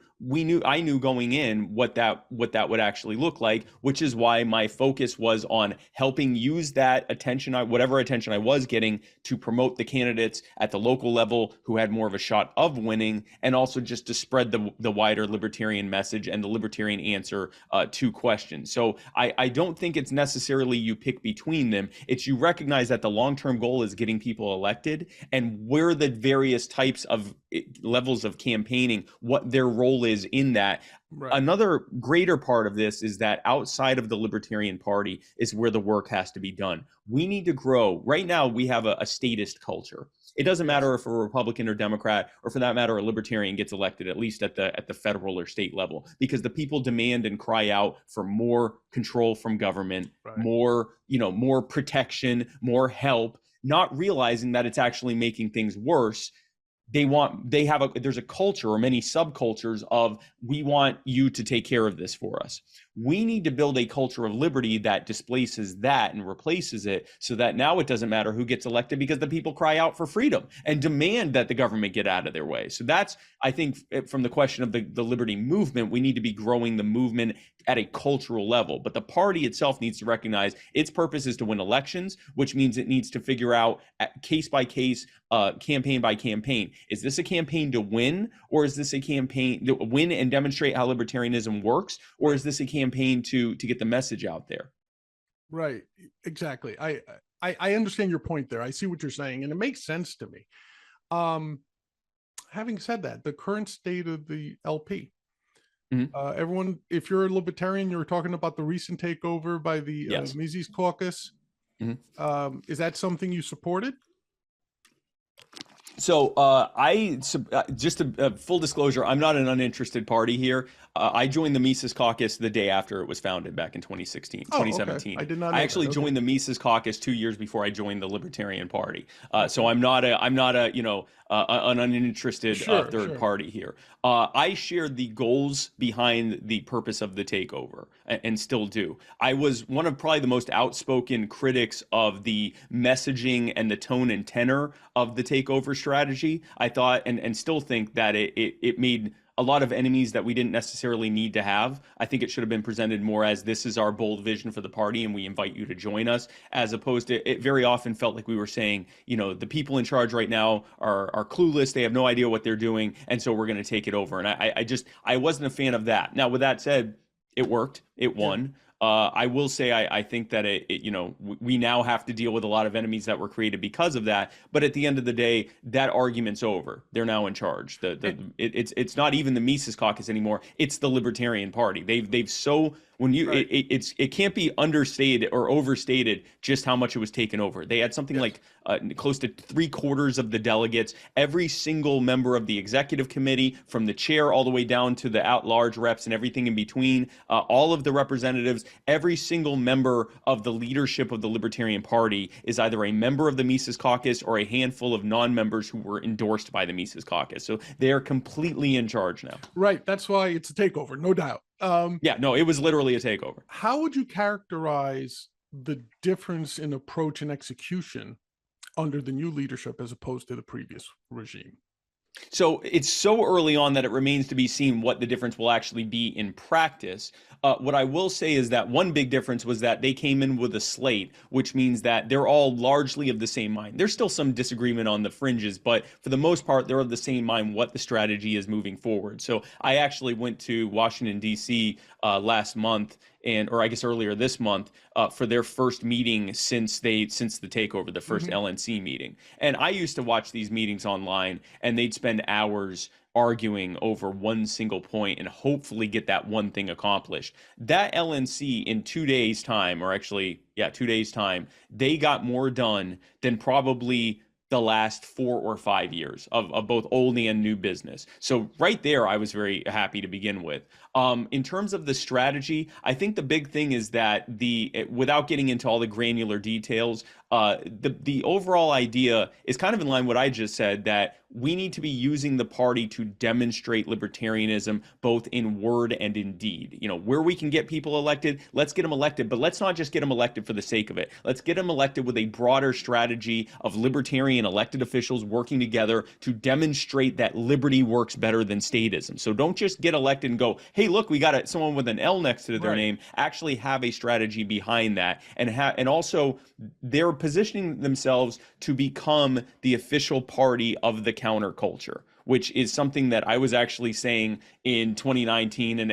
I knew going in what that would actually look like, which is why my focus was on helping use that attention, whatever attention I was getting, to promote the candidates at the local level who had more of a shot of winning, and also just to spread the wider libertarian message and the libertarian answer to questions. So I don't think it's necessarily you pick between them. It's you recognize that the long-term goal is getting people elected, and where the various types of levels of campaigning, what their role is in that. Right. Another greater part of this is that outside of the Libertarian Party is where the work has to be done. We need to grow. Right now, we have a statist culture. It doesn't matter if a Republican or Democrat, or for that matter, a Libertarian gets elected, at least at the federal or state level, because the people demand and cry out for more control from government, right, more protection, more help, not realizing that it's actually making things worse. There's a culture, or many subcultures, of we want you to take care of this for us. We need to build a culture of liberty that displaces that and replaces it, so that now it doesn't matter who gets elected, because the people cry out for freedom and demand that the government get out of their way. So that's, I think, from the question of the liberty movement, we need to be growing the movement at a cultural level. But the party itself needs to recognize its purpose is to win elections, which means it needs to figure out case by case, campaign by campaign. Is this a campaign to win, or is this a campaign to win and demonstrate how libertarianism works, or is this a campaign to get the message out there? Right. Exactly. I understand your point there. I see what you're saying, and it makes sense to me. Having said that, the current state of the LP, everyone, if you're a libertarian, you're talking about the recent takeover by the Mises Caucus. Is that something you supported? So just a full disclosure, I'm not an uninterested party here. I joined the Mises Caucus the day after it was founded back in 2017. I did not know I actually joined the Mises Caucus 2 years before I joined the Libertarian Party. So I'm not an uninterested third party here. I shared the goals behind the purpose of the takeover, and still do. I was one of probably the most outspoken critics of the messaging and the tone and tenor of the takeover strategy. I thought, and still think, that it made a lot of enemies that we didn't necessarily need to have. I think it should have been presented more as, this is our bold vision for the party and we invite you to join us, as opposed to, it very often felt like we were saying, the people in charge right now are clueless, they have no idea what they're doing, and so we're going to take it over. And I wasn't a fan of that. Now, with that said, it worked, it won. I will say I think that we now have to deal with a lot of enemies that were created because of that. But at the end of the day, that argument's over. They're now in charge. It's not even the Mises Caucus anymore. It's the Libertarian Party. They've so when you it can't be understated or overstated just how much it was taken over. They had something like close to 3/4 of the delegates, every single member of the executive committee, from the chair all the way down to the at-large reps and everything in between, all of the representatives, every single member of the leadership of the Libertarian Party is either a member of the Mises Caucus or a handful of non-members who were endorsed by the Mises Caucus. So they are completely in charge now. Right. That's why it's a takeover, no doubt. No, it was literally a takeover. How would you characterize the difference in approach and execution under the new leadership as opposed to the previous regime? So it's so early on that it remains to be seen what the difference will actually be in practice. What I will say is that one big difference was that they came in with a slate, which means that they're all largely of the same mind. There's still some disagreement on the fringes, but for the most part, they're of the same mind what the strategy is moving forward. So I actually went to Washington, D.C. Last month and or I guess earlier this month for their first meeting since the takeover, the first LNC meeting. And I used to watch these meetings online, and they'd spend hours arguing over one single point and hopefully get that one thing accomplished. That LNC in 2 days time, or actually, yeah, 2 days time, they got more done than probably the last 4 or 5 years of both old and new business. So right there, I was very happy to begin with. In terms of the strategy, I think the big thing is that without getting into all the granular details, the overall idea is kind of in line with what I just said, that we need to be using the party to demonstrate libertarianism both in word and in deed. You know, where we can get people elected, let's get them elected, but let's not just get them elected for the sake of it. Let's get them elected with a broader strategy of libertarian elected officials working together to demonstrate that liberty works better than statism. So don't just get elected and go, hey, look, we got someone with an L next to their name. Actually have a strategy behind that, and also they're positioning themselves to become the official party of the counterculture, which is something that I was actually saying in 2019. And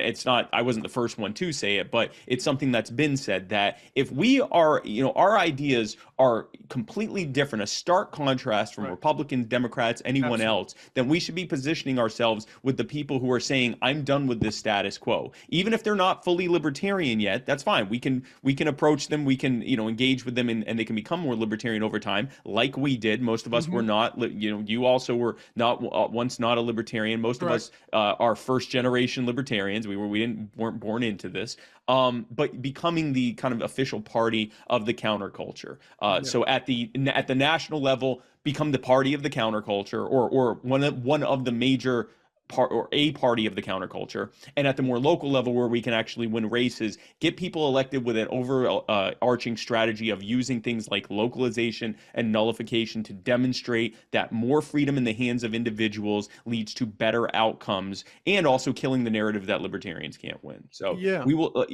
I wasn't the first one to say it, but it's something that's been said, that if we are, our ideas are completely different, a stark contrast from Republicans, Democrats, anyone else, then we should be positioning ourselves with the people who are saying, I'm done with this status quo. Even if they're not fully libertarian yet, that's fine. We can approach them, we can, engage with them, and they can become more libertarian over time, like we did. Most of us were not, you also were not once not a libertarian. Most of us are first generation libertarians. We weren't born into this. But becoming the kind of official party of the counterculture. So at the national level, become the party of the counterculture, or one of the major or a party of the counterculture. And at the more local level, where we can actually win races, get people elected with an overarching strategy of using things like localization and nullification to demonstrate that more freedom in the hands of individuals leads to better outcomes, and also killing the narrative that libertarians can't win. So we will,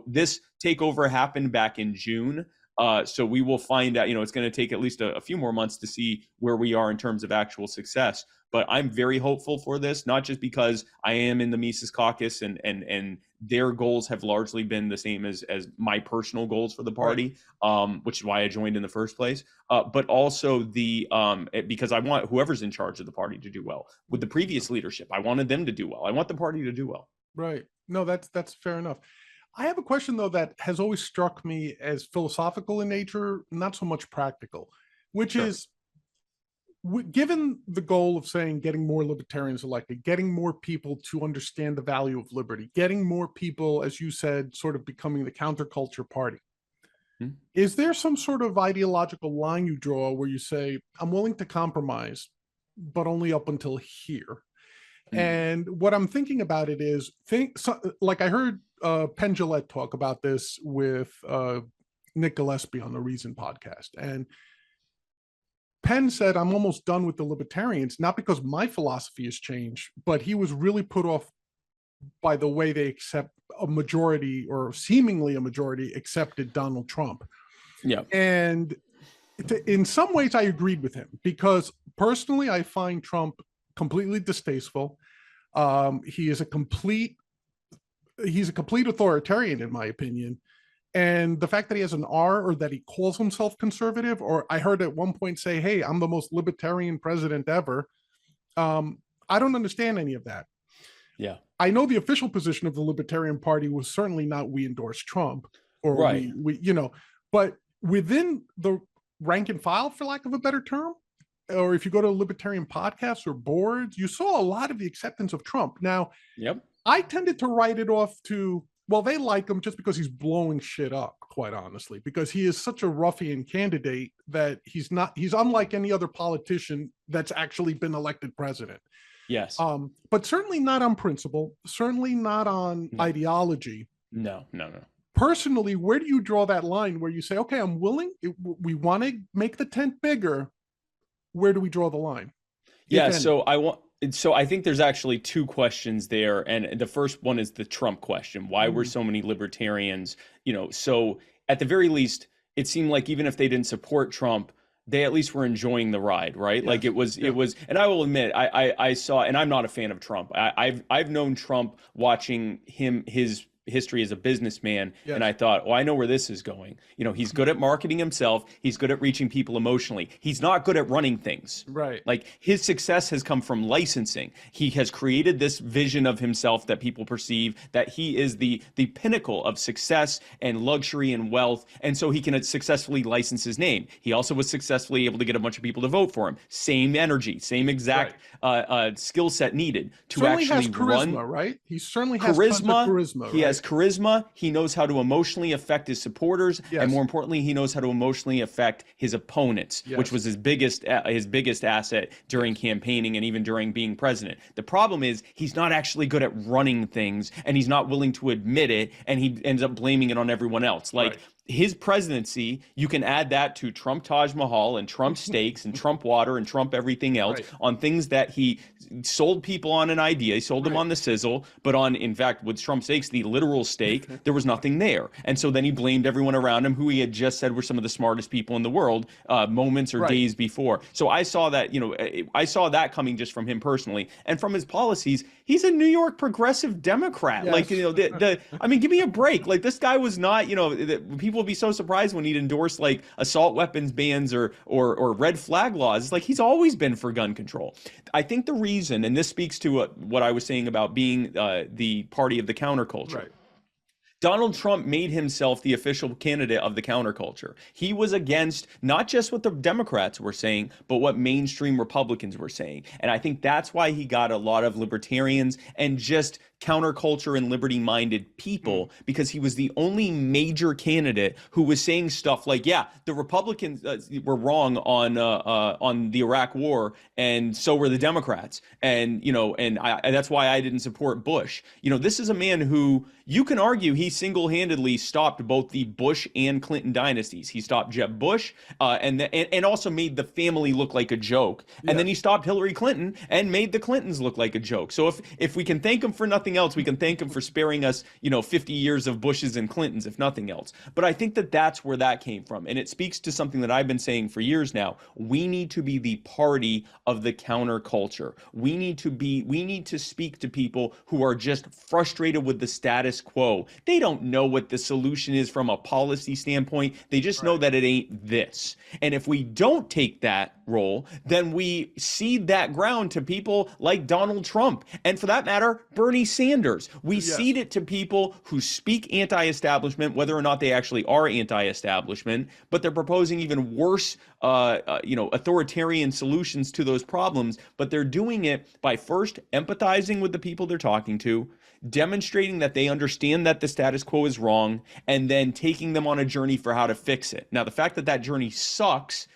this takeover happened back in June. So we will find out, it's going to take at least a few more months to see where we are in terms of actual success. But I'm very hopeful for this, not just because I am in the Mises Caucus and their goals have largely been the same as my personal goals for the party, which is why I joined in the first place, but also because I want whoever's in charge of the party to do well. With the previous leadership, I wanted them to do well. I want the party to do well. Right. No, that's fair enough. I have a question, though, that has always struck me as philosophical in nature, not so much practical, which is, given the goal of saying getting more libertarians elected, getting more people to understand the value of liberty, getting more people, as you said, sort of becoming the counterculture party, is there some sort of ideological line you draw where you say, I'm willing to compromise, but only up until here? And what I'm thinking about it is, like I heard Penn Jillette talk about this with Nick Gillespie on the Reason podcast. And Penn said, I'm almost done with the libertarians, not because my philosophy has changed, but he was really put off by the way they accept a majority, or seemingly a majority, accepted Donald Trump. Yeah. And in some ways, I agreed with him, because personally, I find Trump completely distasteful. He's a complete authoritarian, in my opinion. And the fact that he has an R, or that he calls himself conservative, or I heard at one point say, hey, I'm the most libertarian president ever. I don't understand any of that. Yeah. I know the official position of the Libertarian Party was certainly not, we endorse Trump, or we but within the rank and file, for lack of a better term, or if you go to libertarian podcasts or boards, you saw a lot of the acceptance of Trump. Now, I tended to write it off to, well, they like him just because he's blowing shit up, quite honestly, because he is such a ruffian candidate that he's unlike any other politician that's actually been elected president. Yes. But certainly not on principle, certainly not on ideology. No. Personally, where do you draw that line where you say, okay, I'm willing, we want to make the tent bigger? Where do we draw the line? Yeah, so I think there's actually two questions there. And the first one is the Trump question. Why were so many libertarians, so at the very least, it seemed like even if they didn't support Trump, they at least were enjoying the ride, right? Yes. Like it was, and I will admit, I saw, and I'm not a fan of Trump. I've known Trump watching his history as a businessman, Yes. and I thought, oh, I know where this is going. You know, he's good at marketing himself. He's good at reaching people emotionally. He's not good at running things. Right. Like, his success has come from licensing. He has created this vision of himself that people perceive that he is the pinnacle of success and luxury and wealth, and so he can successfully license his name. He also was successfully able to get a bunch of people to vote for him. Same energy, same exact skill set needed to certainly actually has charisma, run. right? He certainly has tons of charisma. He has charisma. He knows how to emotionally affect his supporters, Yes. and more importantly, he knows how to emotionally affect his opponents, Yes. which was his biggest asset during campaigning and even during being president. The problem is he's not actually good at running things, and he's not willing to admit it, and he ends up blaming it on everyone else. Like, Right. his presidency, you can add that to Trump Taj Mahal and Trump steaks and Trump water and Trump everything else, Right. on things that he sold people on an idea. He sold them on the sizzle, but on, in fact, with Trump steaks, the literal steak, there was nothing there. And so then he blamed everyone around him who he had just said were some of the smartest people in the world moments or days before. So I saw that, I saw that coming just from him personally. And from his policies, he's a New York progressive Democrat. Yes. Like, I mean, give me a break. Like, this guy was not, people will be so surprised when he'd endorse like assault weapons bans or red flag laws. It's like, he's always been for gun control. I think the reason, and this speaks to what I was saying about being the party of the counterculture. Right. Donald Trump made himself the official candidate of the counterculture. He was against not just what the Democrats were saying, but what mainstream Republicans were saying. And I think that's why he got a lot of libertarians and just counterculture and liberty-minded people, because he was the only major candidate who was saying stuff like, yeah, the Republicans were wrong on the Iraq war, and so were the Democrats. And, that's why I didn't support Bush. This is a man who, you can argue, he single-handedly stopped both the Bush and Clinton dynasties. He stopped Jeb Bush and also made the family look like a joke. Yeah. And then he stopped Hillary Clinton and made the Clintons look like a joke. So if we can thank him for nothing else, we can thank him for sparing us, 50 years of Bushes and Clintons, if nothing else. But I think that that's where that came from. And it speaks to something that I've been saying for years now. We need to be the party of the counterculture. We need to speak to people who are just frustrated with the status quo. They don't know what the solution is from a policy standpoint. They just know that it ain't this. And if we don't take that role, then we cede that ground to people like Donald Trump, and for that matter, Bernie Sanders. We cede it to people who speak anti-establishment, whether or not they actually are anti-establishment, but they're proposing even worse, authoritarian solutions to those problems. But they're doing it by first empathizing with the people they're talking to, demonstrating that they understand that the status quo is wrong, and then taking them on a journey for how to fix it. Now, the fact that that journey sucks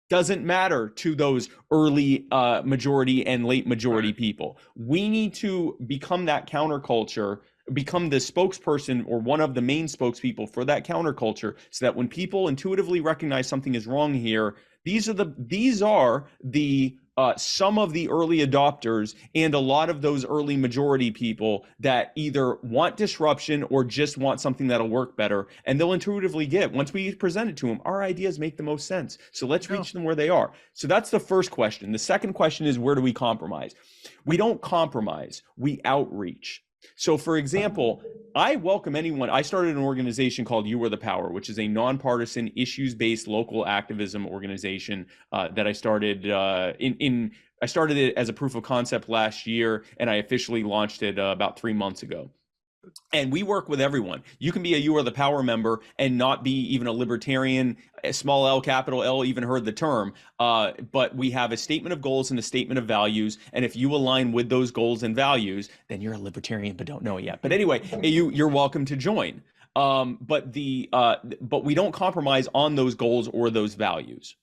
doesn't matter to those early majority and late majority people. We need to become that counterculture, become the spokesperson or one of the main spokespeople for that counterculture, so that when people intuitively recognize something is wrong here, these are the some of the early adopters and a lot of those early majority people that either want disruption or just want something that'll work better, and they'll intuitively get, once we present it to them, our ideas make the most sense. So let's reach them where they are. So that's the first question. The second question is, where do we compromise? We don't compromise, we outreach. So, for example, I welcome anyone. I started an organization called You Are the Power, which is a nonpartisan, issues-based local activism organization that I started I started it as a proof of concept last year, and I officially launched it about 3 months ago. And we work with everyone. You can be a You Are the Power member and not be even a libertarian, small L, capital L, even heard the term. But we have a statement of goals and a statement of values. And if you align with those goals and values, then you're a libertarian but don't know it yet. But anyway, you're welcome to join. But we don't compromise on those goals or those values.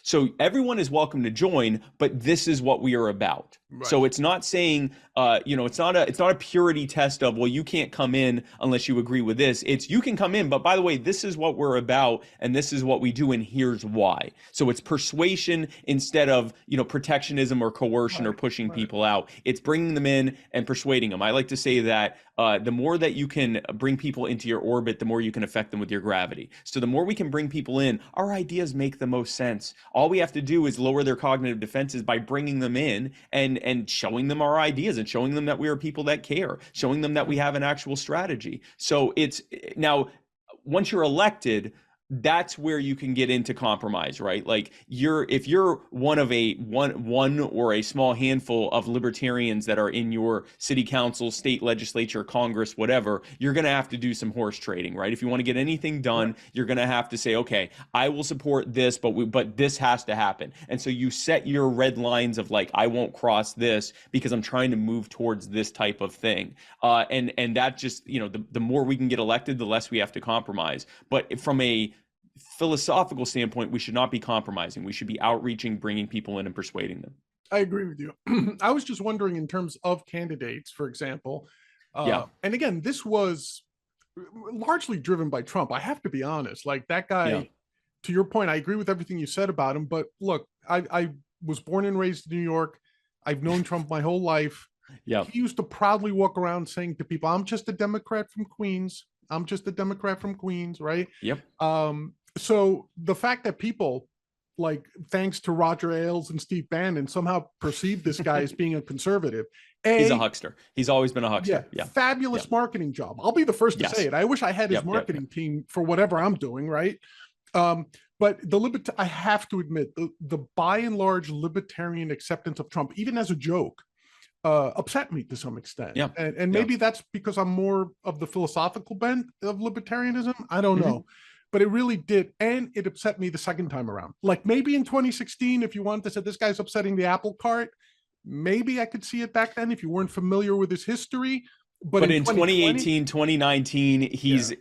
So everyone is welcome to join, but this is what we are about. Right. So it's not saying, it's not a purity test of, well, you can't come in unless you agree with this. It's, you can come in, but by the way, this is what we're about, and this is what we do, and here's why. So it's persuasion instead of, protectionism or coercion or pushing people out. It's bringing them in and persuading them. I like to say that the more that you can bring people into your orbit, the more you can affect them with your gravity. So the more we can bring people in, our ideas make the most sense. us. All we have to do is lower their cognitive defenses by bringing them in and showing them our ideas and showing them that we are people that care, showing them that we have an actual strategy. So it's now, once you're elected, that's where you can get into compromise, right? Like if you're one of one or a small handful of libertarians that are in your city council, state legislature, Congress, whatever, you're going to have to do some horse trading, right? If you want to get anything done, right, you're going to have to say, okay, I will support this, but this has to happen. And so you set your red lines of like, I won't cross this because I'm trying to move towards this type of thing. And that just, the more we can get elected, the less we have to compromise. But from a philosophical standpoint, we should not be compromising. We should be outreaching, bringing people in and persuading them. I agree with you. I was just wondering in terms of candidates, for example, and again, this was largely driven by Trump. I have to be honest, like that guy, to your point, I agree with everything you said about him, but look, I was born and raised in New York. I've known Trump my whole life. He used to proudly walk around saying to people, I'm just a Democrat from Queens. I'm just a Democrat from Queens, right? So the fact that people, like, thanks to Roger Ailes and Steve Bannon, somehow perceive this guy as being a conservative. He's a huckster. He's always been a huckster. Fabulous marketing job. I'll be the first to say it. I wish I had his marketing team for whatever I'm doing, right? But I have to admit, the by and large libertarian acceptance of Trump, even as a joke, upset me to some extent. And maybe that's because I'm more of the philosophical bent of libertarianism. I don't know. But it really did. And it upset me the second time around. Like maybe in 2016, if you wanted to say this guy's upsetting the apple cart, maybe I could see it back then if you weren't familiar with his history. But in 2018, 2019, he's,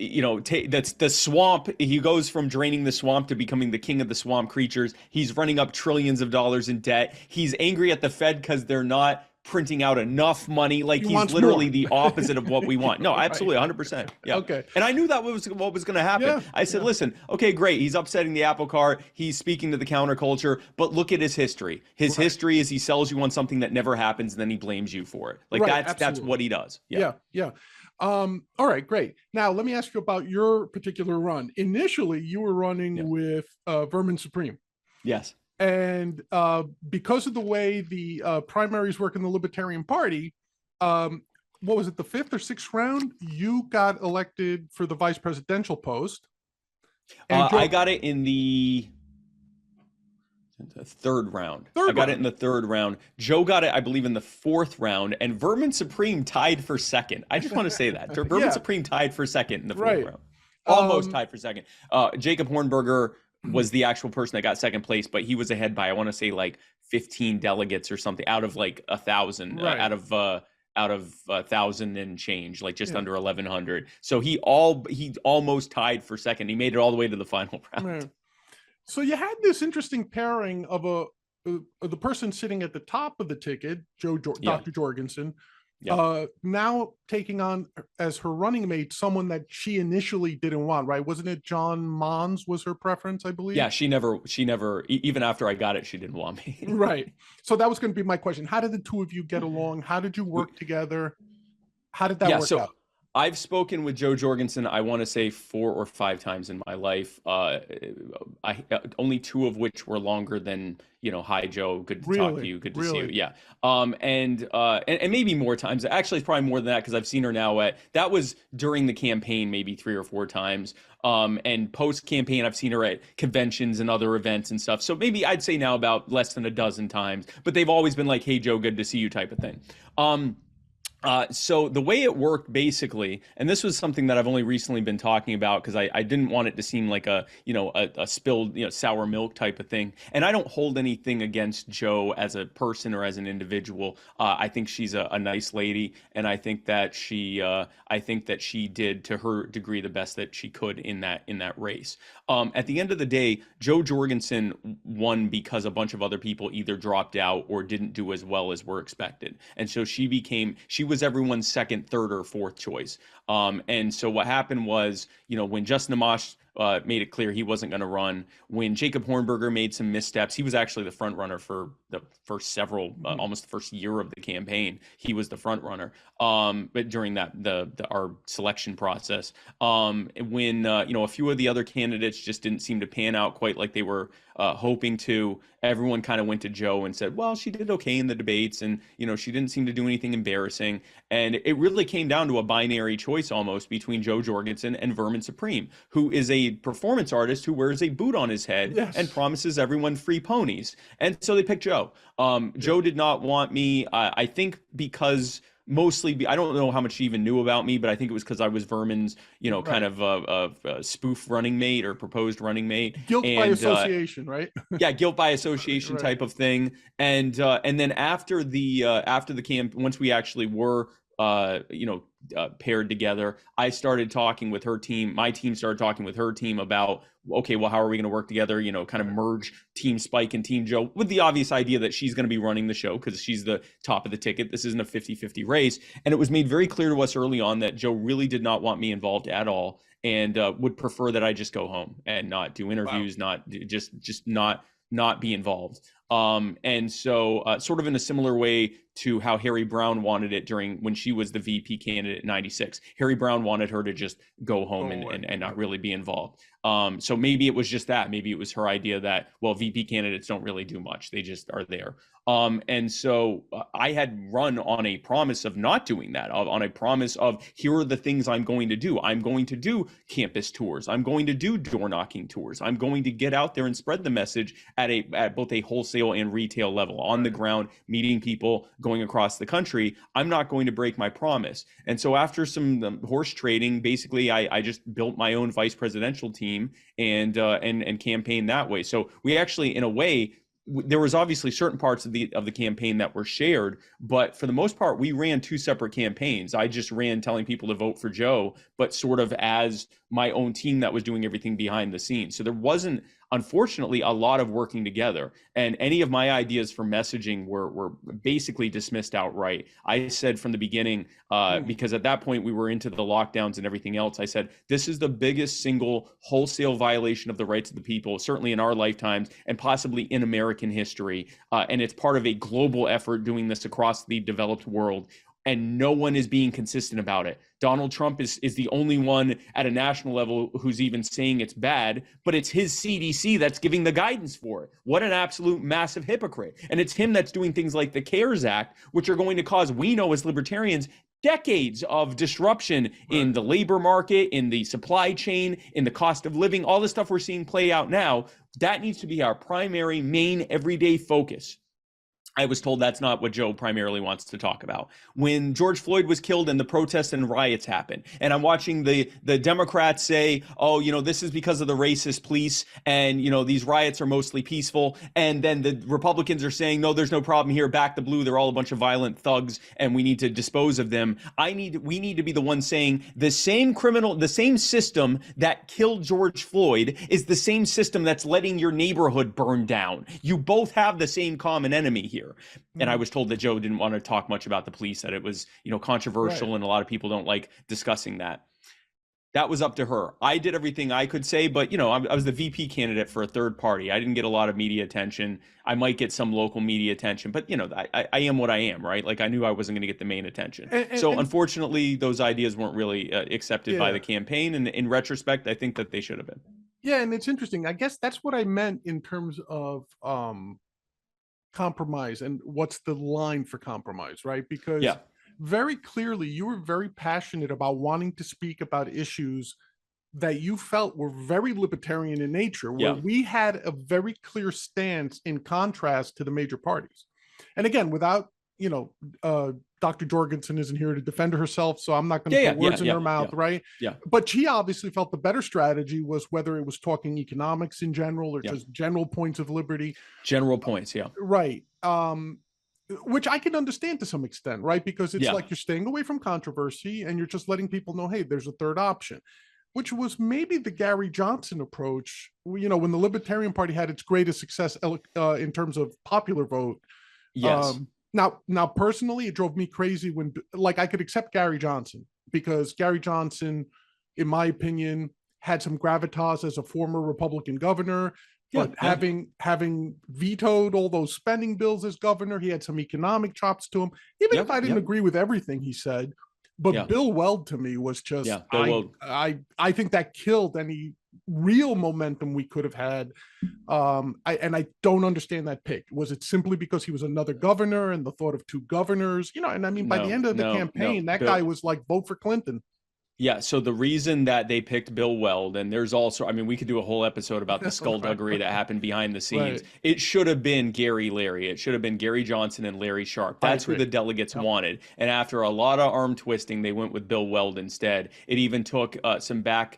that's the swamp. He goes from draining the swamp to becoming the king of the swamp creatures. He's running up trillions of dollars in debt. He's angry at the Fed because they're not printing out enough money. Like he's literally the opposite of what we want. No, absolutely, 100%. Okay. And I knew that was what was going to happen. I said, listen, okay, great. He's upsetting the apple cart. He's speaking to the counterculture. But look at his history. His history is he sells you on something that never happens, and then he blames you for it. Like that's what he does. All right, great. Now let me ask you about your particular run. Initially, you were running with Vermin Supreme. Yes. And because of the way the primaries work in the Libertarian Party, what was it, the 5th or 6th round? You got elected for the vice presidential post. I got it in the third round. I got it in the 3rd round. Joe got it, I believe, in the 4th round, and Vermin Supreme tied for 2nd. I just want to say that. Vermin Supreme tied for 2nd in the 4th round. Almost tied for 2nd. Jacob Hornberger was the actual person that got 2nd place, but he was ahead by, I want to say, like 15 delegates or something out of like 1,000, out of 1,000 and change, like just under 1,100. So he almost tied for 2nd. He made it all the way to the final round. So you had this interesting pairing of the person sitting at the top of the ticket, Dr. Jorgensen, now taking on as her running mate someone that she initially didn't want, right? Wasn't it John Mons was her preference, I believe? Yeah, she never, even after I got it, she didn't want me. Right. So that was going to be my question. How did the two of you get along? How did you work together? How did that work out? I've spoken with Joe Jorgensen, I want to say 4 or 5 times in my life. Only 2 of which were longer than, hi Joe, good to talk to you, good to see you. Yeah. And maybe more times. Actually, it's probably more than that because I've seen her now that was during the campaign, maybe 3 or 4 times. And post campaign, I've seen her at conventions and other events and stuff. So maybe I'd say now about less than a dozen times, but they've always been like, hey Joe, good to see you type of thing. So the way it worked basically, and this was something that I've only recently been talking about because I didn't want it to seem like a spilled, sour milk type of thing. And I don't hold anything against Joe as a person or as an individual. I think she's a nice lady. And I think that she did to her degree the best that she could in that race. At the end of the day, Joe Jorgensen won because a bunch of other people either dropped out or didn't do as well as were expected. And so she was everyone's 2nd, 3rd, or 4th choice. And so what happened was, when Justin Amash made it clear he wasn't going to run, when Jacob Hornberger made some missteps, he was actually the front runner for the first several, almost the first year of the campaign. He was the front runner. But during our selection process, when a few of the other candidates just didn't seem to pan out quite like they were hoping to, everyone kind of went to Joe and said, well, she did okay in the debates, and she didn't seem to do anything embarrassing. And it really came down to a binary choice almost between Joe Jorgensen and Vermin Supreme, who is a performance artist who wears a boot on his head and promises everyone free ponies. And so they picked Joe. Joe did not want me, I think, because mostly, I don't know how much she even knew about me, but I think it was because I was Vermin's, kind of spoof running mate or proposed running mate. Guilt by association, right? Yeah, guilt by association type of thing. And then after the camp, once we actually were paired together, I started talking with her team. My team started talking with her team about, okay, well, how are we going to work together? Kind of merge Team Spike and Team Joe, with the obvious idea that she's going to be running the show because she's the top of the ticket. This isn't a 50-50 race. And it was made very clear to us early on that Joe really did not want me involved at all, and would prefer that I just go home and not do interviews, not be involved. And so sort of in a similar way to how Harry Brown wanted it when she was the VP candidate in 96. Harry Brown wanted her to just go home and not really be involved. So maybe it was just that. Maybe it was her idea that, well, VP candidates don't really do much. They just are there. And so I had run on a promise of not doing that, on a promise of, here are the things I'm going to do. I'm going to do campus tours. I'm going to do door knocking tours. I'm going to get out there and spread the message at both a wholesale and retail level, on the ground, meeting people, going across the country. I'm not going to break my promise. And so after some horse trading, basically I just built my own vice presidential team and campaigned that way. So we actually, in a way, there was obviously certain parts of the campaign that were shared, but for the most part, we ran two separate campaigns. I just ran telling people to vote for Joe, but sort of as my own team that was doing everything behind the scenes. So there wasn't, unfortunately, a lot of working together. And any of my ideas for messaging were basically dismissed outright. I said from the beginning, because at that point we were into the lockdowns and everything else, I said, this is the biggest single wholesale violation of the rights of the people, certainly in our lifetimes and possibly in American history. And it's part of a global effort doing this across the developed world. And no one is being consistent about it. Donald Trump is the only one at a national level who's even saying it's bad, but it's his CDC that's giving the guidance for it. What an absolute massive hypocrite. And it's him that's doing things like the CARES Act, which are going to cause, we know as libertarians, decades of disruption in the labor market, in the supply chain, in the cost of living, all the stuff we're seeing play out now. That needs to be our primary, main, everyday focus. I was told that's not what Joe primarily wants to talk about. When George Floyd was killed and the protests and riots happened, and I'm watching the Democrats say, oh, this is because of the racist police, and, these riots are mostly peaceful. And then the Republicans are saying, no, there's no problem here. Back the blue. They're all a bunch of violent thugs, and we need to dispose of them. We need to be the one saying the same system that killed George Floyd is the same system that's letting your neighborhood burn down. You both have the same common enemy here. And I was told that Joe didn't want to talk much about the police, that it was, controversial, and a lot of people don't like discussing that. That was up to her. I did everything I could say, but I was the VP candidate for a third party. I didn't get a lot of media attention. I might get some local media attention, but I am what I am, right? Like, I knew I wasn't going to get the main attention. So unfortunately, those ideas weren't really accepted by the campaign. And in retrospect, I think that they should have been. Yeah, and it's interesting. I guess that's what I meant in terms of compromise and what's the line for compromise, right? Because very clearly you were very passionate about wanting to speak about issues that you felt were very libertarian in nature, where we had a very clear stance in contrast to the major parties. And again, without Dr. Jorgensen isn't here to defend herself, so I'm not going to put words in her mouth, right? Yeah. But she obviously felt the better strategy was whether it was talking economics in general or just general points of liberty. General points, right. Which I can understand to some extent, right? Because it's like you're staying away from controversy and you're just letting people know, hey, there's a third option, which was maybe the Gary Johnson approach, when the Libertarian Party had its greatest success in terms of popular vote. Yes. Now, personally, it drove me crazy when, I could accept Gary Johnson, because Gary Johnson, in my opinion, had some gravitas as a former Republican governor. But having vetoed all those spending bills as governor, he had some economic chops to him. Even if I didn't agree with everything he said, but Bill Weld to me was just, I think that killed any real momentum we could have had. I don't understand that pick. Was it simply because he was another governor and the thought of two governors? And I mean, by the end of the campaign, that guy was like, vote for Clinton. Yeah, so the reason that they picked Bill Weld, and there's also, I mean, we could do a whole episode about the skullduggery that happened behind the scenes. It should have been Gary Larry. It should have been Gary Johnson and Larry Sharpe. That's who the delegates wanted. And after a lot of arm twisting, they went with Bill Weld instead. It even took some back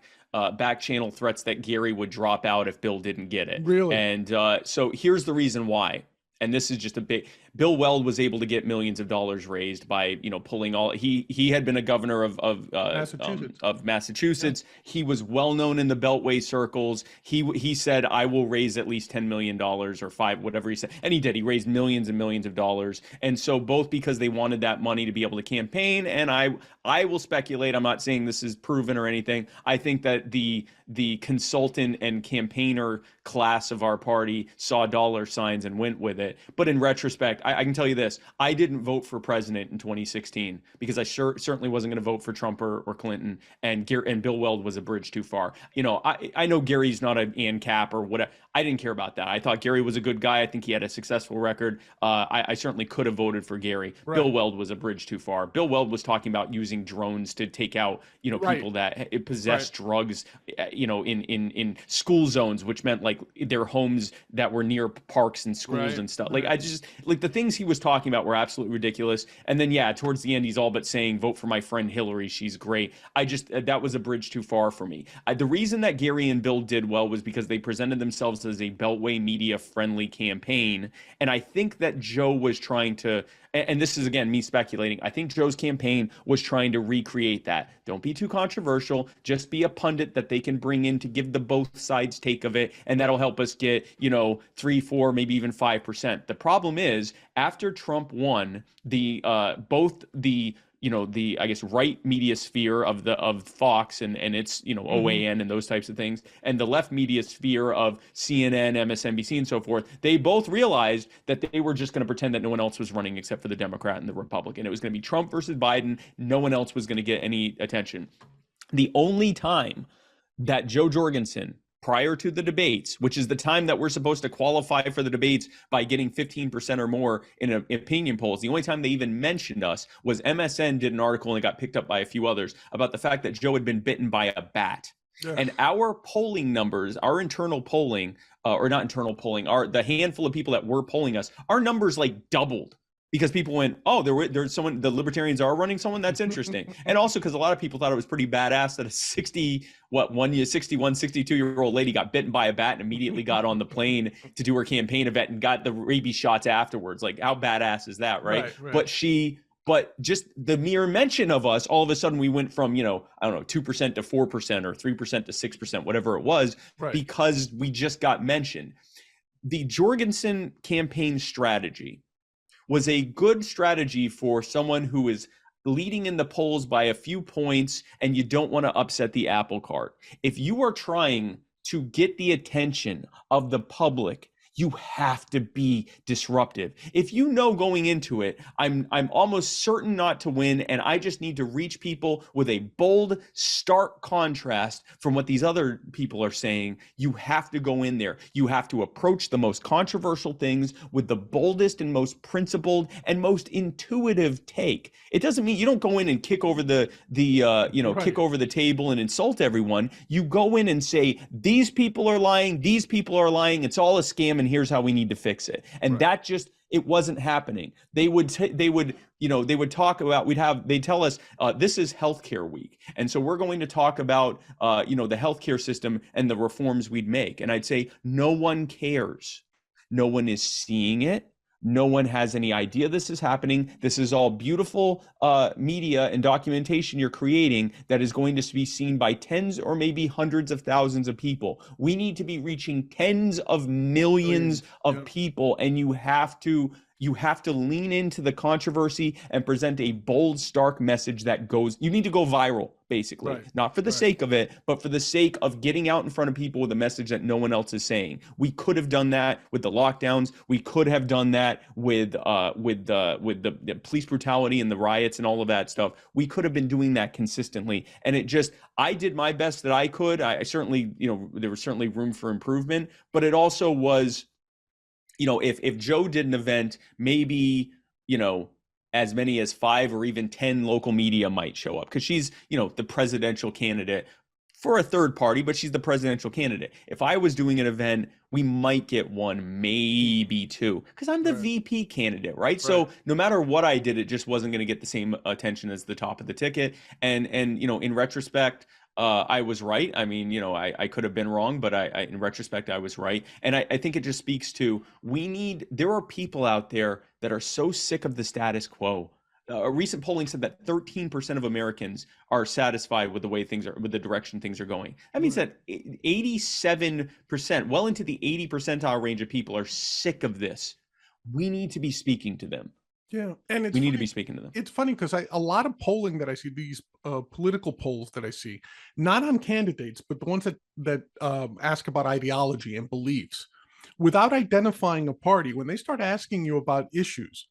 channel threats that Gary would drop out if Bill didn't get it. Really? And so here's the reason why. And this is just a big. Bill Weld was able to get millions of dollars raised by, pulling all. He had been a governor of Massachusetts. Yeah. He was well known in the Beltway circles. He said, "I will raise at least $10 million or $5, whatever he said," and he did. He raised millions and millions of dollars. And so both because they wanted that money to be able to campaign, and I will speculate. I'm not saying this is proven or anything. I think that the consultant and campaigner class of our party saw dollar signs and went with it. But in retrospect, I can tell you this: I didn't vote for president in 2016 because I certainly wasn't going to vote for Trump or Clinton, and Bill Weld was a bridge too far. I know Gary's not an ANCAP or whatever. I didn't care about that. I thought Gary was a good guy. I think he had a successful record. I certainly could have voted for Gary. Right. Bill Weld was a bridge too far. Bill Weld was talking about using drones to take out, people that possess drugs, in school zones, which meant like their homes that were near parks and schools and stuff. Like, I just, like, the things he was talking about were absolutely ridiculous. And then, towards the end, he's all but saying, vote for my friend Hillary. She's great. That was a bridge too far for me. The reason that Gary and Bill did well was because they presented themselves as a Beltway media friendly campaign. And I think that Joe was trying to, and this is again me speculating, I think Joe's campaign was trying to recreate that. Don't be too controversial. Just be a pundit that they can bring in to give the both sides take of it, and that'll help us get 3, 4, maybe even 5%. The problem is, after Trump won, both the I guess right media sphere of Fox and its OAN and those types of things, and the left media sphere of CNN, MSNBC, and so forth, they both realized that they were just going to pretend that no one else was running except for the Democrat and the Republican. It was going to be Trump versus Biden. No one else was going to get any attention. The only time that Joe Jorgensen, prior to the debates, which is the time that we're supposed to qualify for the debates by getting 15% or more in opinion polls, the only time they even mentioned us was MSN did an article, and it got picked up by a few others, about the fact that Joe had been bitten by a bat. Yeah. And our polling numbers, our internal polling, or not internal polling, the handful of people that were polling us, our numbers like doubled. Because people went, oh, there's someone, the Libertarians are running someone, that's interesting. And also because a lot of people thought it was pretty badass that a 61, 62-year-old lady got bitten by a bat and immediately got on the plane to do her campaign event and got the rabies shots afterwards. Like, how badass is that, right? But just the mere mention of us, all of a sudden we went from, 2% to 4% or 3% to 6%, whatever it was, because we just got mentioned. The Jorgensen campaign strategy was a good strategy for someone who is leading in the polls by a few points and you don't want to upset the apple cart. If you are trying to get the attention of the public, you have to be disruptive. If you know going into it, I'm almost certain not to win, and I just need to reach people with a bold, stark contrast from what these other people are saying, you have to go in there. You have to approach the most controversial things with the boldest and most principled and most intuitive take. It doesn't mean you don't go in and kick over kick over the table and insult everyone. You go in and say, these people are lying, it's all a scam, and here's how we need to fix it. And that just, it wasn't happening. They would talk about, they'd tell us, this is healthcare week. And so we're going to talk about, the healthcare system and the reforms we'd make. And I'd say, no one cares. No one is seeing it. No one has any idea this is happening. This is all beautiful media and documentation you're creating that is going to be seen by tens or maybe hundreds of thousands of people. We need to be reaching tens of millions of people, and you have to You have to lean into the controversy and present a bold, stark message that goes, you need to go viral, basically, not for the sake of it, but for the sake of getting out in front of people with a message that no one else is saying. We could have done that with the lockdowns. We could have done that with the police brutality and the riots and all of that stuff. We could have been doing that consistently. And I did my best that I could. I certainly, there was certainly room for improvement, but it also was, if Joe did an event, maybe, as many as 5 or even 10 local media might show up, because she's, the presidential candidate for a third party, but she's the presidential candidate. If I was doing an event, we might get 1, maybe 2, because I'm the VP candidate, right? So no matter what I did, it just wasn't going to get the same attention as the top of the ticket. And in retrospect, I was right. I mean, I could have been wrong, but in retrospect, I was right. And I think it just speaks to, there are people out there that are so sick of the status quo. A recent polling said that 13% of Americans are satisfied with the way with the direction things are going. That means that 87%, well into the 80 percentile range of people are sick of this. We need to be speaking to them. Yeah, and we need to be speaking to them. It's funny because a lot of polling that I see, these political polls that I see, not on candidates, but the ones that ask about ideology and beliefs, without identifying a party, when they start asking you about issues,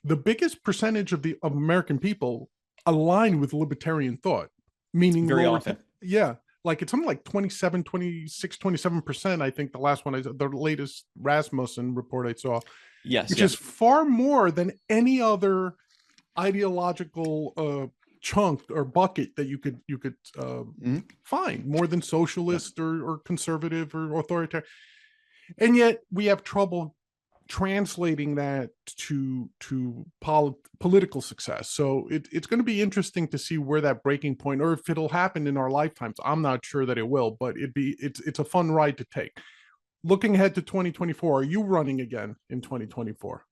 the biggest percentage of American people align with libertarian thought, meaning very often. Yeah, like it's something like 27, 26, 27%. I think the last one, the latest Rasmussen report I saw. Yes, which is far more than any other ideological chunk or bucket that you could find, more than socialist or conservative or authoritarian. And yet we have trouble translating that to political success. So it's going to be interesting to see where that breaking point, or if it'll happen in our lifetimes. I'm not sure that it will, but it's a fun ride to take. Looking ahead to 2024, are you running again in 2024?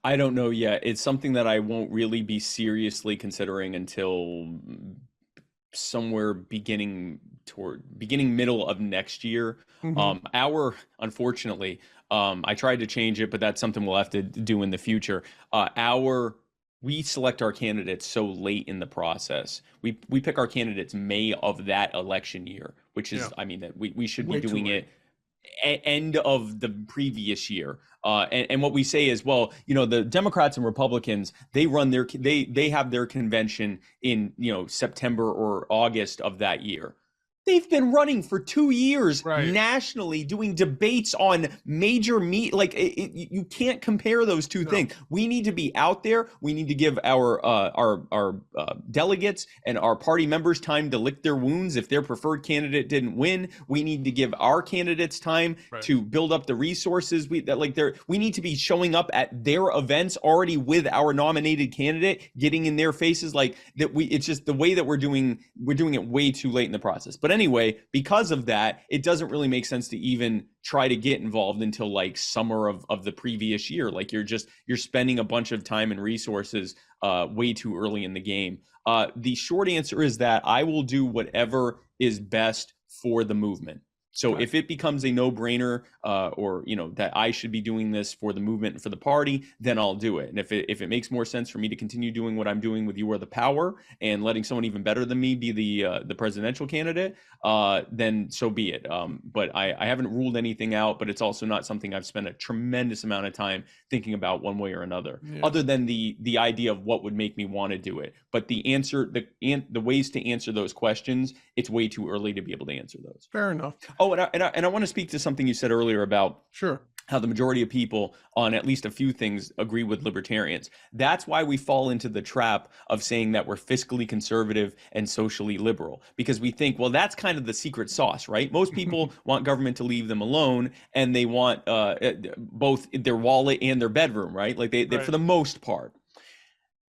I don't know yet. It's something that I won't really be seriously considering until somewhere beginning middle of next year. Unfortunately, I tried to change it, but that's something we'll have to do in the future. We select our candidates so late in the process. We pick our candidates May of that election year, which is, I mean, that we should be doing it end of the previous year. And what we say is, well, the Democrats and Republicans, they have their convention in, September or August of that year. They've been running for 2 years nationally, doing debates on major you can't compare those two things. We need to be out there. We need to give our delegates and our party members time to lick their wounds if their preferred candidate didn't win. We need to give our candidates time to build up the resources. We need to be showing up at their events already with our nominated candidate, getting in their faces like that. It's just the way that we're doing it way too late in the process. But anyway, because of that, it doesn't really make sense to even try to get involved until like summer of the previous year. Like you're spending a bunch of time and resources way too early in the game. The short answer is that I will do whatever is best for the movement. So if it becomes a no-brainer, or that I should be doing this for the movement and for the party, then I'll do it. And if it makes more sense for me to continue doing what I'm doing with You Are the Power and letting someone even better than me be the presidential candidate, then so be it. But I haven't ruled anything out, but it's also not something I've spent a tremendous amount of time thinking about one way or another, other than the idea of what would make me want to do it. But the ways to answer those questions, it's way too early to be able to answer those. Fair enough. Oh, and I want to speak to something you said earlier about how the majority of people on at least a few things agree with libertarians. That's why we fall into the trap of saying that we're fiscally conservative and socially liberal, because we think, well, that's kind of the secret sauce, right? Most people want government to leave them alone, and they want both their wallet and their bedroom, right? Like they for the most part.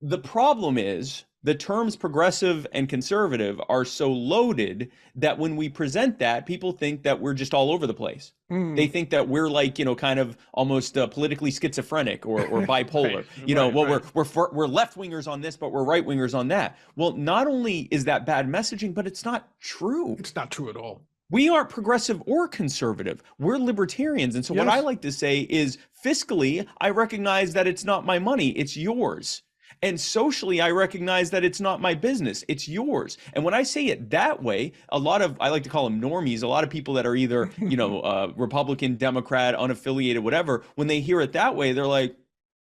The problem is the terms progressive and conservative are so loaded that when we present that, people think that we're just all over the place. They think that we're like, kind of almost politically schizophrenic or bipolar. We're left wingers on this, but we're right wingers on that. Well, not only is that bad messaging, but it's not true. It's not true at all. We aren't progressive or conservative. We're libertarians. And so what I like to say is fiscally, I recognize that it's not my money, it's yours. And socially, I recognize that it's not my business, it's yours. And when I say it that way, a lot of, I like to call them normies, a lot of people that are either, you know, Republican, Democrat, unaffiliated, whatever, when they hear it that way, they're like,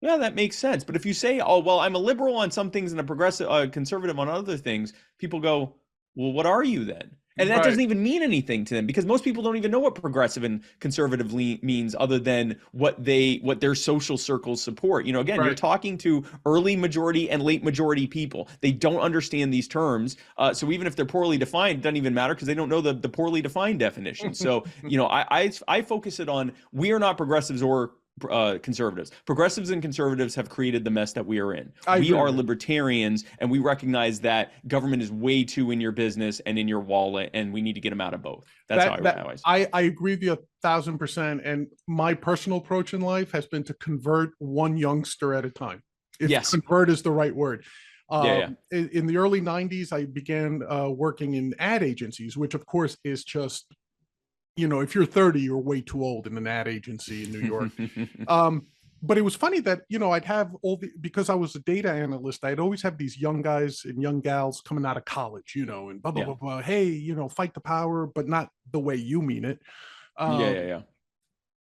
yeah, that makes sense. But if you say, oh, well, I'm a liberal on some things and a progressive, conservative on other things, people go, well, what are you then? And that doesn't even mean anything to them, because most people don't even know what progressive and conservative means, other than what their social circles support. You know, again, you're talking to early majority and late majority people. They don't understand these terms. So even if they're poorly defined, it doesn't even matter, because they don't know the poorly defined definition. So, you know, I focus it on, we are not progressives or conservatives. Progressives and conservatives have created the mess that we are in. We are libertarians, and we recognize that government is way too in your business and in your wallet, and we need to get them out of both. That's how I agree with you 1,000%. And my personal approach in life has been to convert one youngster at a time. If convert is the right word. In the early 90s, I began working in ad agencies, which of course is just, you know, if you're 30, you're way too old in an ad agency in New York. But it was funny that, you know, I'd have because I was a data analyst, I'd always have these young guys and young gals coming out of college, you know, and blah, blah, blah, blah. Hey, you know, fight the power, but not the way you mean it.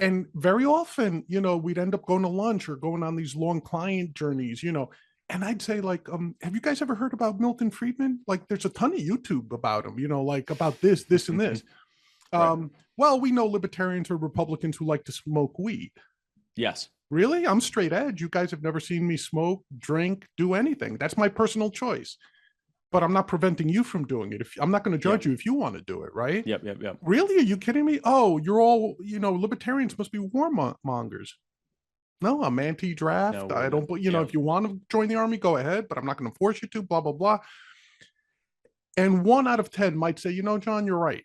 And very often, you know, we'd end up going to lunch or going on these long client journeys, you know, and I'd say, like, have you guys ever heard about Milton Friedman? Like, there's a ton of YouTube about him, you know, like about this, and this. Well, we know libertarians are Republicans who like to smoke weed. Yes. Really? I'm straight edge. You guys have never seen me smoke, drink, do anything. That's my personal choice. But I'm not preventing you from doing it. I'm not going to judge you if you want to do it, right? Yep. Really? Are you kidding me? Oh, you're all, you know, libertarians must be warmongers. No, I'm anti-draft. I don't, you know, if you want to join the army, go ahead, but I'm not going to force you to, blah, blah, blah. And 1 out of 10 might say, you know, John, you're right.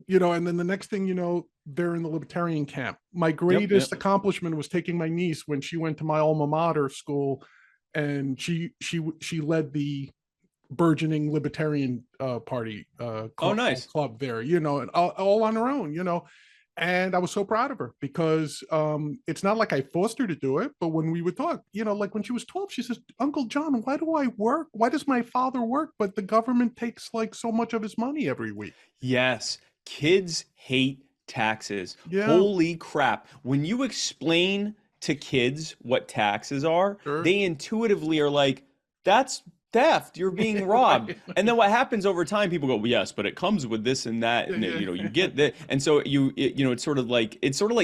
You know, and then the next thing you know, they're in the libertarian camp. My greatest accomplishment was taking my niece when she went to my alma mater school, and she led the burgeoning libertarian party club there, you know, and all on her own, you know. And I was so proud of her, because it's not like I forced her to do it, but when we would talk, you know, like when she was 12, she says, Uncle John, why do I work? Why does my father work, but the government takes like so much of his money every week? Yes. Kids hate taxes. Holy crap. When you explain to kids what taxes are, they intuitively are like, that's theft, you're being robbed. And then what happens over time, people go, well, yes, but it comes with this and that, and you know, you get that. And so you know, it's sort of like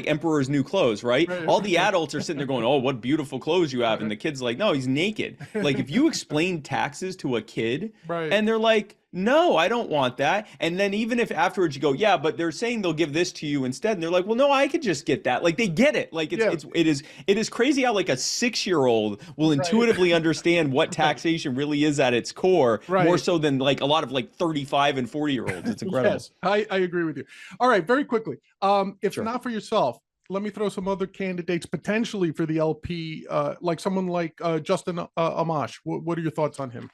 Emperor's New Clothes, right? All the adults are sitting there going, oh, what beautiful clothes you have, and the kid's like, no, he's naked. Like, if you explain taxes to a kid, and they're like, no, I don't want that. And then even if afterwards you go, yeah, but they're saying they'll give this to you instead, and they're like, well, no, I could just get that. Like, they get it. Like, it is crazy how like a 6-year-old will intuitively understand what taxation really is at its core, more so than like a lot of like 35 and 40-year-olds. It's incredible. Yes, I agree with you. All right, very quickly. If not for yourself, let me throw some other candidates potentially for the LP, like someone like Justin Amash. What are your thoughts on him?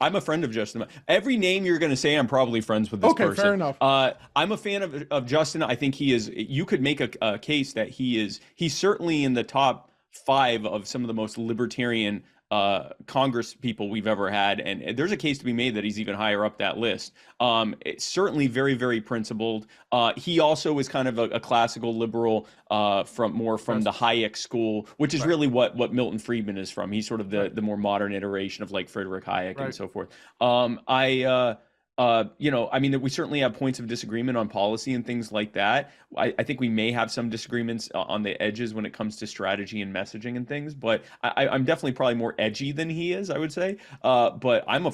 I'm a friend of Justin. Every name you're going to say, I'm probably friends with this person. Okay, fair enough. I'm a fan of Justin. I think he is, you could make a case that he's certainly in the top 5 of some of the most libertarian Congress people we've ever had, and there's a case to be made that he's even higher up that list. It's certainly very, very principled. He also is kind of a classical liberal from the Hayek school, which is really what Milton Friedman is from. He's sort of the more modern iteration of like Friedrich Hayek and so forth. You know, I mean, we certainly have points of disagreement on policy and things like that. I think we may have some disagreements on the edges when it comes to strategy and messaging and things, but I'm definitely probably more edgy than he is, I would say. But I'm a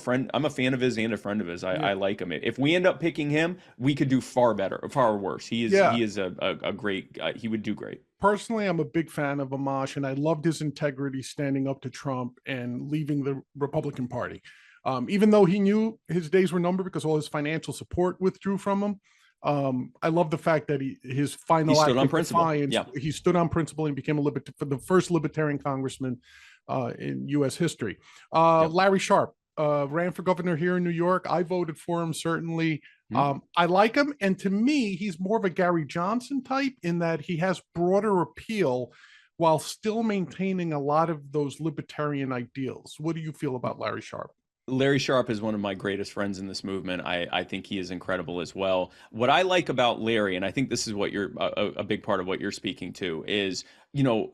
fan of his and a friend of his. I like him. If we end up picking him, we could do far better, far worse. He is a great, he would do great. Personally, I'm a big fan of Amash, and I loved his integrity standing up to Trump and leaving the Republican Party. Even though he knew his days were numbered because all his financial support withdrew from him, I love the fact that his final act of defiance, he stood on principle and became the first libertarian congressman in U.S. history. Larry Sharpe ran for governor here in New York. I voted for him, certainly. Mhm. I like him, and to me, he's more of a Gary Johnson type in that he has broader appeal while still maintaining a lot of those libertarian ideals. What do you feel about Larry Sharpe? Larry Sharpe is one of my greatest friends in this movement. I think he is incredible as well. What I like about Larry, and I think this is what you're a big part of what you're speaking to, is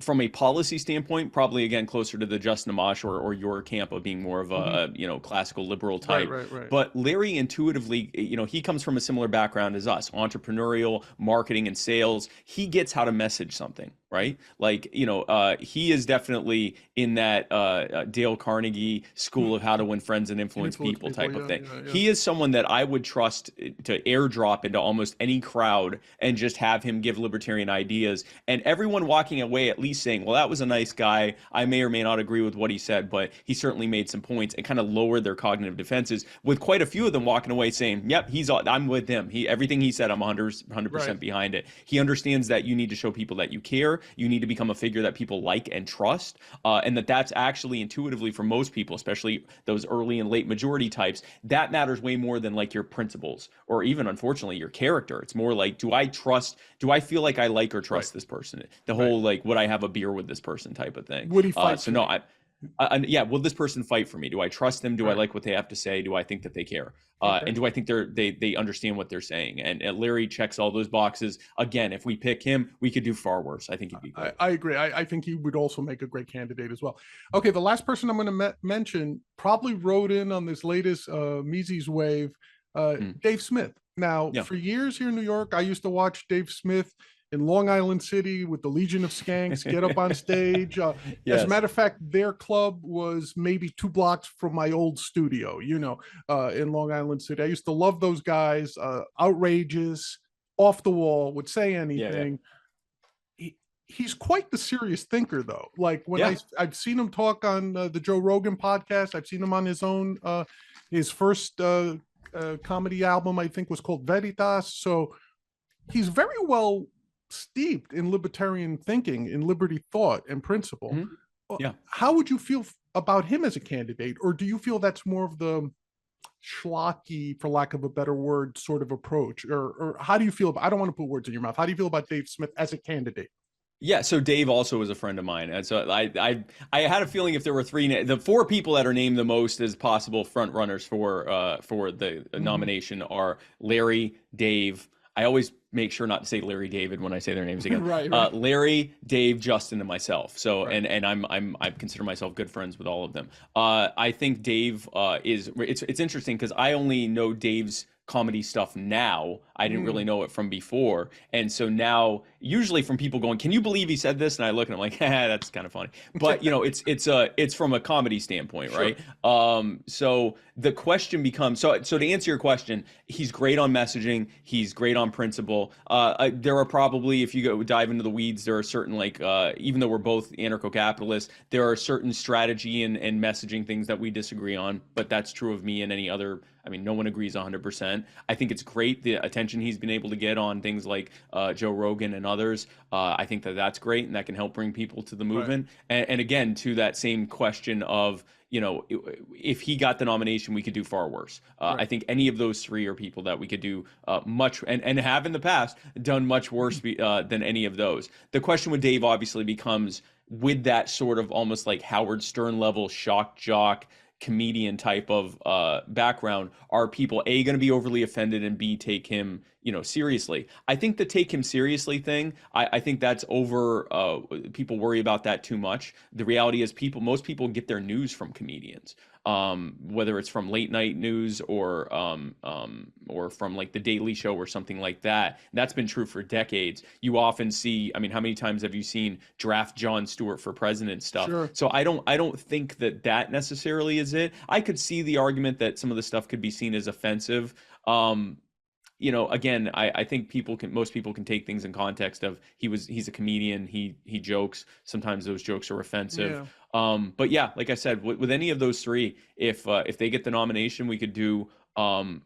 from a policy standpoint, probably again closer to the Justin Amash or your camp of being more of a classical liberal Right, type. right, right. But Larry intuitively, he comes from a similar background as us, entrepreneurial, marketing, and sales. He gets how to message something, right? Like, he is definitely in that Dale Carnegie school of how to win friends and influence people type of Yeah, thing. yeah, yeah. He is someone that I would trust to airdrop into almost any crowd and just have him give libertarian ideas, and everyone walking away at least saying, well, that was a nice guy. I may or may not agree with what he said, but he certainly made some points, and kind of lowered their cognitive defenses, with quite a few of them walking away saying, yep, I'm with him. Everything he said, I'm 100% Right. behind it. He understands that you need to show people that you care. You need to become a figure that people like and trust, and that's actually intuitively for most people, especially those early and late majority types, that matters way more than like your principles or even, unfortunately, your character. It's more like, do I feel like I like or trust Right. this person? The Right. whole like, would I have a beer with this person type of thing. Would he fight So for no, me? yeah, will this person fight for me? Do I trust them? Do I Right. like what they have to say? Do I think that they care? Okay. And do I think they understand what they're saying? And Larry checks all those boxes. Again, if we pick him, we could do far worse. I think he'd be great. I agree. I think he would also make a great candidate as well. Okay, the last person I'm going to mention probably rode in on this latest Mises wave, Mm. Dave Smith. Now, Yeah. for years here in New York, I used to watch Dave Smith in Long Island City with the Legion of Skanks get up on stage. As a Yes. matter of fact, their club was maybe 2 blocks from my old studio, in Long Island City. I used to love those guys, outrageous, off the wall, would say Yeah. Yeah. anything. He's quite the serious thinker, though. Like when Yeah. I've seen him talk on the Joe Rogan podcast. I've seen him on his own. His first comedy album, I think, was called Veritas. So he's very well steeped in libertarian thinking, in liberty thought and principle. Mhm. Yeah. How would you feel about him as a candidate, or do you feel that's more of the schlocky, for lack of a better word, sort of approach? Or how do you feel about? I don't want to put words in your mouth. How do you feel about Dave Smith as a candidate? Yeah, so Dave also was a friend of mine, and so I had a feeling if there were the 4 people that are named the most as possible front runners for the nomination are Larry, Dave. I always make sure not to say Larry David when I say their names again. Right. Larry, Dave, Justin, and myself. So Right. and I consider myself good friends with all of them. I think Dave it's interesting because I only know Dave's comedy stuff now. I didn't really know it from before. And so now usually from people going, "Can you believe he said this?" And I look and I'm like, that's kind of funny. But it's from a comedy standpoint, Sure. right? So the question becomes, so to answer your question, he's great on messaging, he's great on principle. There are probably, if you go dive into the weeds, there are certain even though we're both anarcho-capitalists, there are certain strategy and messaging things that we disagree on, but that's true of me and any other. I mean, no one agrees 100%. I think it's great the attention he's been able to get on things like Joe Rogan and others. I think that that's great, and that can help bring people to the movement. Right. And again, to that same question of, if he got the nomination, we could do far worse. Right. I think any of those 3 are people that we could do much, and have in the past done much worse than any of those. The question with Dave obviously becomes, with that sort of almost like Howard Stern level shock jock comedian type of background, are people A, going to be overly offended, and B, take him seriously? I think the take him seriously thing, I think that's over. People worry about that too much. The reality is most people get their news from comedians, whether it's from late night news or from like the Daily Show or something like that. That's been true for decades. You often see, I mean, how many times have you seen draft Jon Stewart for president stuff? Sure. So I don't think that necessarily is it. I could see the argument that some of the stuff could be seen as offensive. Again, I think most people can take things in context of he's a comedian, he jokes. Sometimes those jokes are offensive. Yeah. But yeah, like I said, with any of those 3, if they get the nomination, we could do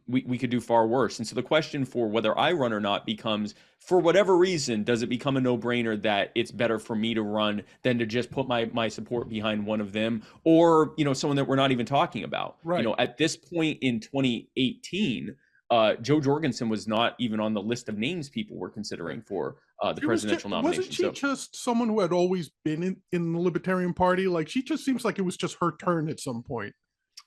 we could do far worse. And so the question for whether I run or not becomes, for whatever reason, does it become a no-brainer that it's better for me to run than to just put my support behind one of them, or someone that we're not even talking about? Right. At this point in 2018, Joe Jorgensen was not even on the list of names people were considering for the presidential nomination. Wasn't she just someone who had always been in the Libertarian Party? Like, she just seems like it was just her turn at some point.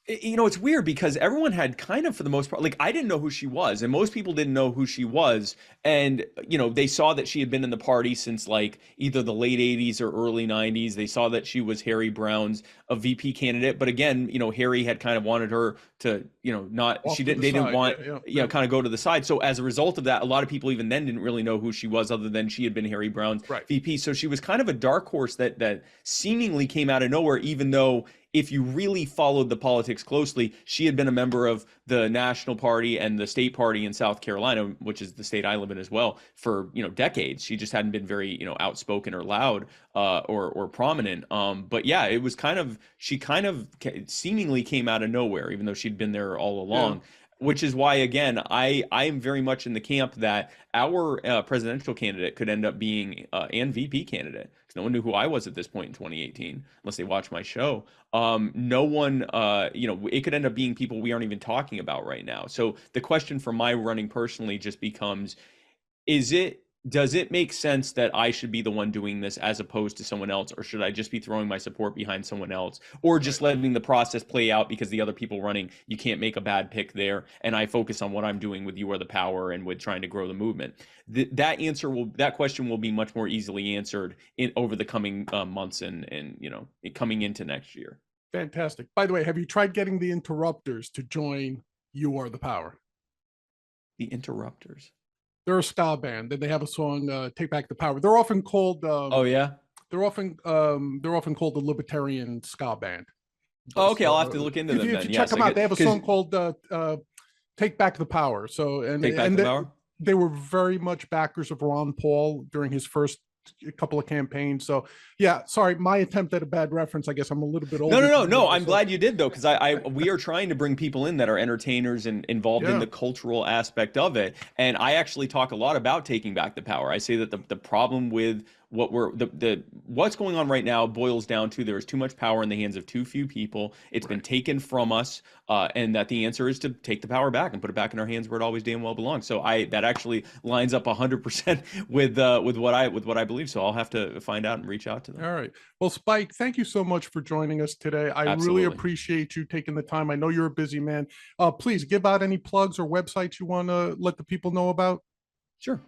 You know, it's weird because everyone had kind of, for the most part, like, I didn't know who she was, and most people didn't know who she was. And, you know, they saw that she had been in the party since like either the late 80s or early 90s. They saw that she was Harry Brown's a VP candidate. But again, you know, Harry had kind of wanted her to, you know, not, Off she to didn't, the they didn't side, want, yeah. you know, kind of go to the side. So as a result of that, a lot of people even then didn't really know who she was, other than she had been Harry Brown's VP. So she was kind of a dark horse that seemingly came out of nowhere, even though if you really followed the politics closely, she had been a member of the National Party and the state party in South Carolina, which is the state I live in as well, for, you know, decades. She just hadn't been very, you know, outspoken or loud or prominent. But yeah, it was kind of, she kind of seemingly came out of nowhere, even though she'd been there all along. Yeah. Which is why, again, I am very much in the camp that our presidential candidate could end up being and VP candidate, because no one knew who I was at this point in 2018, unless they watched my show. No one, you know, it could end up being people we aren't even talking about right now. So the question for my running personally just becomes, does it make sense that I should be the one doing this as opposed to someone else, or should I just be throwing my support behind someone else, or just letting the process play out because the other people running, you can't make a bad pick there, and I focus on what I'm doing with You Are the Power and with trying to grow the movement? That question will be much more easily answered over the coming months and you know, coming into next year. Fantastic. By the way, have you tried getting the Interrupters to join You Are the Power? The Interrupters. They're a ska band, and they have a song, "Take Back the Power." They're often called. Oh yeah. They're often called the Libertarian ska band. Oh, okay, I'll have to look into them. If you check them out, they have a song called "Take Back the Power." So they were very much backers of Ron Paul during his first couple of campaigns. So yeah, sorry, my attempt at a bad reference. I guess I'm a little bit older. No. I'm glad you did, though, because we are trying to bring people in that are entertainers and involved in the cultural aspect of it. And I actually talk a lot about taking back the power. I say that the problem with what's going on right now boils down to there is too much power in the hands of too few people. It's been taken from us, and that the answer is to take the power back and put it back in our hands where it always damn well belongs. So that actually lines up 100% with what I believe. So I'll have to find out and reach out to them. All right. Well, Spike, thank you so much for joining us today. I really appreciate you taking the time. I know you're a busy man. Please give out any plugs or websites you want to let the people know about. Sure.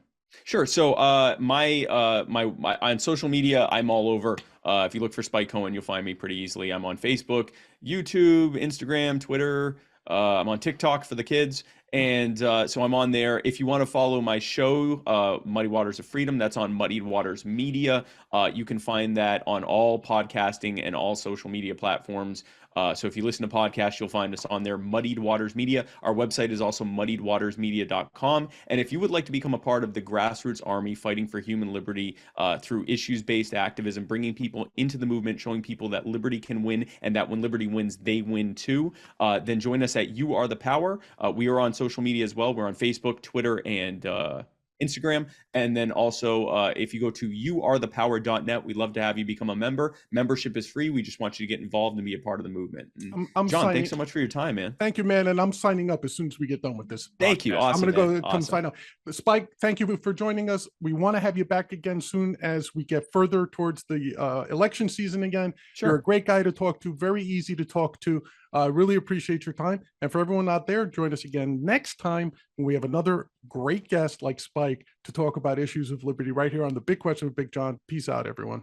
So my on social media, I'm all over. If you look for Spike Cohen, you'll find me pretty easily. I'm on Facebook, YouTube, Instagram, Twitter. I'm on TikTok for the kids. And so I'm on there. If you want to follow my show, Muddy Waters of Freedom, that's on Muddy Waters Media. You can find that on all podcasting and all social media platforms. So if you listen to podcasts, you'll find us on there, Muddied Waters Media. Our website is also muddiedwatersmedia.com. And if you would like to become a part of the grassroots army fighting for human liberty through issues-based activism, bringing people into the movement, showing people that liberty can win, and that when liberty wins, they win too, then join us at You Are the Power. We are on social media as well. We're on Facebook, Twitter, and Instagram. And then also, if you go to youarethepower.net, we'd love to have you become a member. Membership is free. We just want you to get involved and be a part of the movement. John, thanks so much for your time, man. Thank you, man. And I'm signing up as soon as we get done with this podcast. Thank you. Awesome, I'm going to go come sign up. Spike, thank you for joining us. We want to have you back again soon as we get further towards the election season again. Sure. You're a great guy to talk to, very easy to talk to. Really appreciate your time. And for everyone out there, join us again next time when we have another great guest like Spike to talk about issues of liberty right here on The Big Question with Big John. Peace out, everyone.